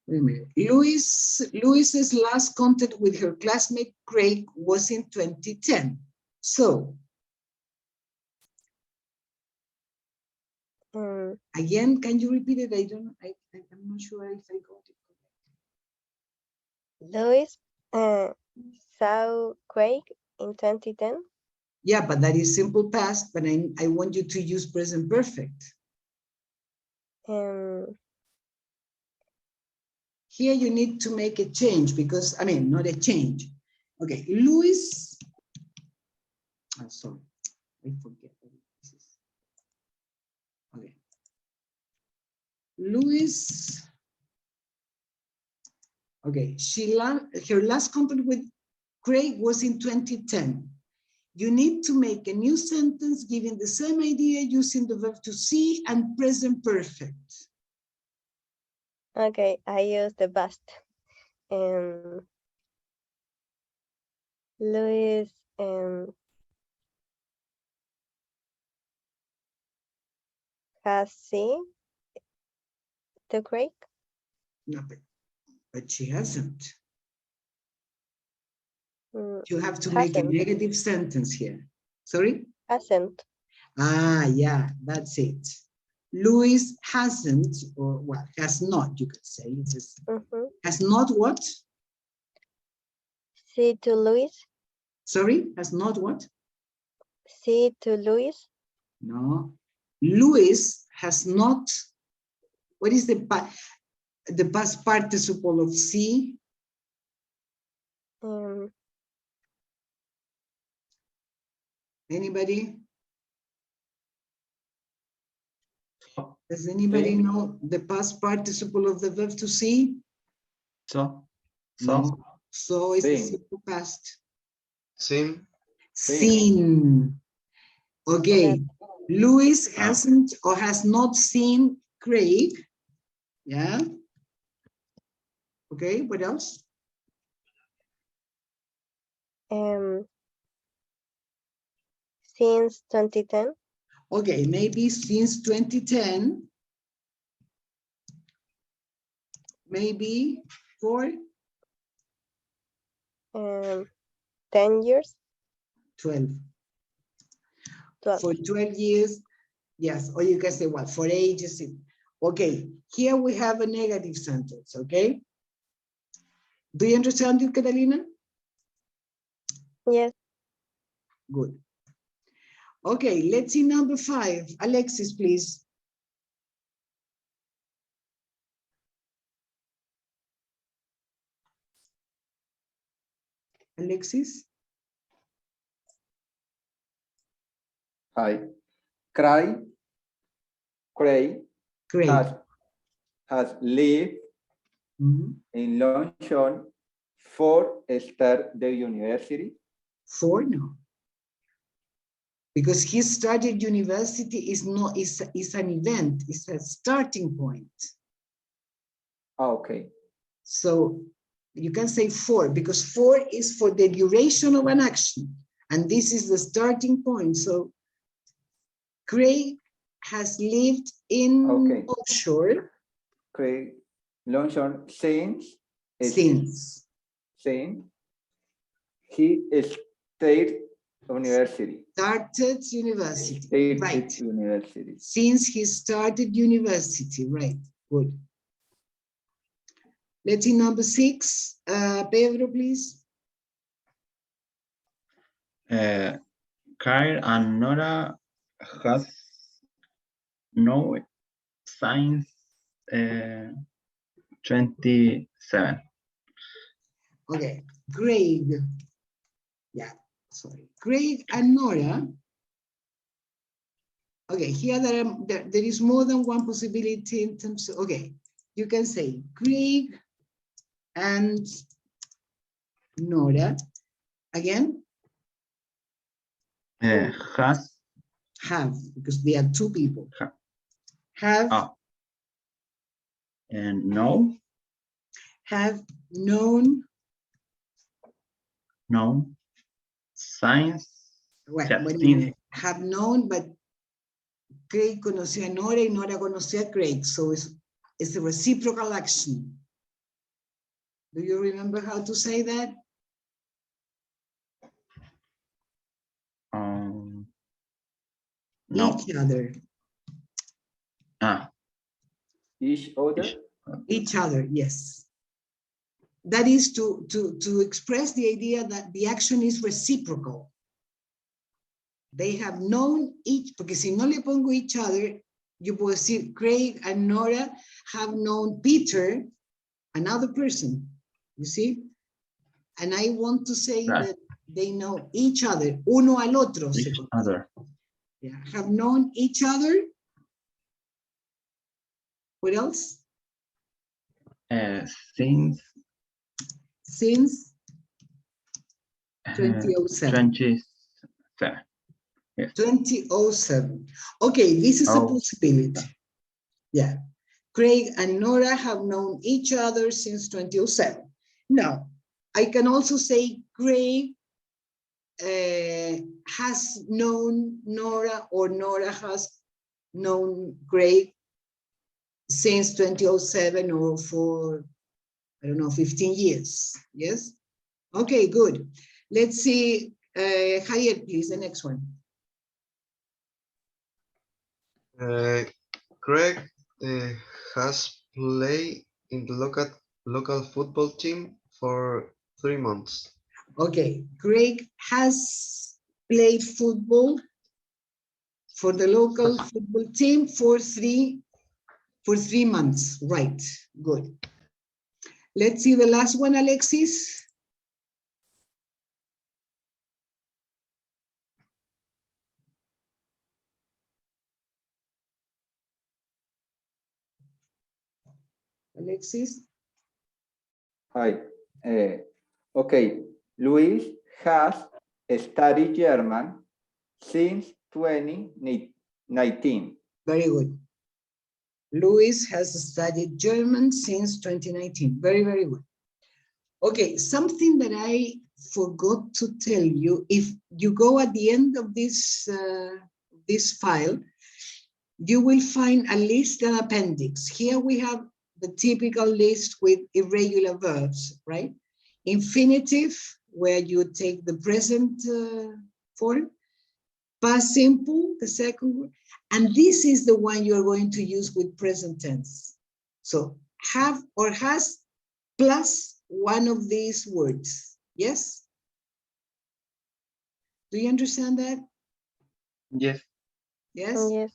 Wait a minute. Louis's last contact with her classmate Craig was in 2010. So, again, can you repeat it? I'm not sure if I got it. Louis saw Craig in 2010. Yeah, but that is simple past, but I want you to use present perfect. Here you need to make a change because, I mean, not a change. Okay, Louis, I'm sorry, I forget what this is. Okay. Louis, okay, her last contact with Craig was in 2010. You need to make a new sentence giving the same idea using the verb to see and present perfect. Okay, I use the past. Louis has seen the Craig. No, but she hasn't. You have to make a negative sentence here. Sorry? Hasn't. Ah, yeah, that's it. Louis hasn't, or well, has not, you could say. It says, has not what? See to Louis. Sorry, has not what? See to Louis. No. Louis has not. What is the past participle of see? Anybody? Does anybody know the past participle of the verb to see? So. No. So it's the simple past. Seen. Seen. Okay. Louis hasn't or has not seen Craig. Yeah. Okay, what else? Since 2010. Okay, maybe since 2010. Maybe for 10 years. 12. For 12 years, yes, or you can say what, for ages. Okay, here we have a negative sentence, okay? Do you understand it, Catalina? Yes. Good. Okay, let's see number 5. Alexis, please. Alexis? Hi. Craig has lived in London for start the university. For no. Because he started university is an event, it's a starting point. Okay. So you can say for, because for is for the duration of an action. And this is the starting point. So Craig has lived in offshore. Craig Longshore since he stayed university. Started university. Right. University. Since he started university, right. Good. Let's see number 6. Pedro, please. Kyle and Nora has no since 27. Okay, Craig. Yeah, sorry. Craig and Nora. Okay, here there is more than one possibility in terms of, okay, you can say Craig and Nora. Again? Have, because they are two people. Have. And no. Have known. No. Science. Well, have known, but Craig conocía a Nora y Nora conocía a Craig. So it's a reciprocal action. Do you remember how to say that? No. Each other. Each other? Each other, yes. That is to express the idea that the action is reciprocal. They have known each, porque si no le pongo each other, you puedo decir Craig and Nora have known Peter, another person, you see? And I want to say that they know each other, uno al otro. Each other. Yeah, have known each other. What else? Since 2007. 27. Yes. 2007. Okay, this is a possibility. Yeah. Craig and Nora have known each other since 2007. Now, I can also say Craig has known Nora, or Nora has known Craig since 2007, or for, I don't know, 15 years. Yes? Okay, good. Let's see, Javier, please, the next one. Greg has played in the local football team for 3 months. Okay, Greg has played football for the local football team for 3 months. Right, good. Let's see the last one, Alexis. Alexis? Hi. Okay, Luis has studied German since 2019. Very good. Luis has studied German since 2019. Very, very good. Okay, something that I forgot to tell you, if you go at the end of this, this file, you will find a list and appendix. Here we have the typical list with irregular verbs, right? Infinitive, where you take the present form, past simple, the second one, and this is the one you're going to use with present tense. So have or has plus one of these words, yes? Do you understand that? Yes. Yes? Yes.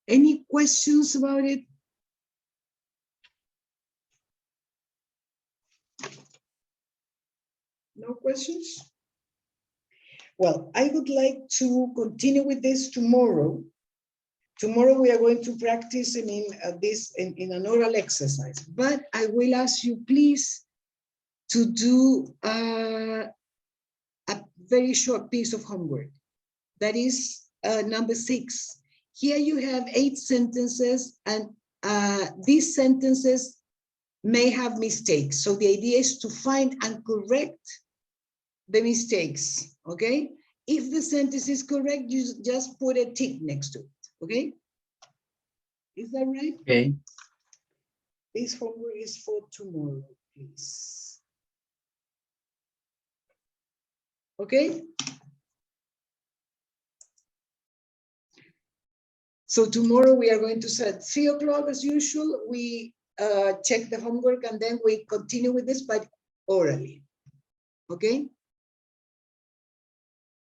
Any questions about it? No questions? Well, I would like to continue with this tomorrow. Tomorrow we are going to practice this in an oral exercise, but I will ask you please to do a very short piece of homework. That is number 6. Here you have 8 sentences, and these sentences may have mistakes. So the idea is to find and correct the mistakes, okay? If the sentence is correct, you just put a tick next to it, okay? Is that right? Okay. This homework is for tomorrow, please. Okay? So tomorrow we are going to start at 3 o'clock as usual. We check the homework and then we continue with this, but orally. Okay?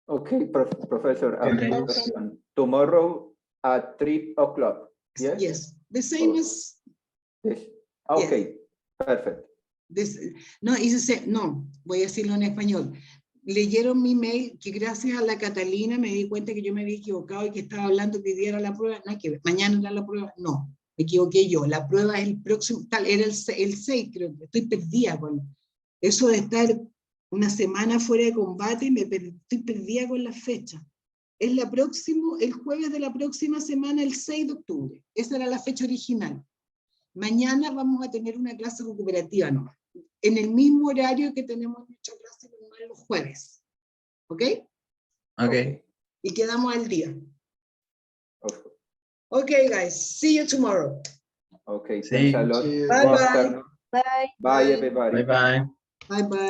Okay, Professor. Okay. Tomorrow at 3 o'clock. Yes? Yes. The same as... Yes. Okay, yes. Perfect. No, no, voy a decirlo en español. Leyeron mi mail que gracias a la Catalina me di cuenta que yo me había equivocado y que estaba hablando que diera la prueba. No, que mañana era la prueba. No, me equivoqué yo. La prueba es el próximo, tal, era el 6, creo que estoy perdida con eso de estar una semana fuera de combate, estoy perdida con la fecha. Es el jueves de la próxima semana, el 6 de octubre. Esa era la fecha original. Mañana vamos a tener una clase recuperativa, ¿no? En el mismo horario que tenemos nuestra clase normal los jueves. ¿Ok? Ok. Y quedamos al día. Okay. Okay, guys. See you tomorrow. Okay, Sí. thanks a lot. Bye-bye. Bye. Bye, everybody. Bye bye. Bye-bye.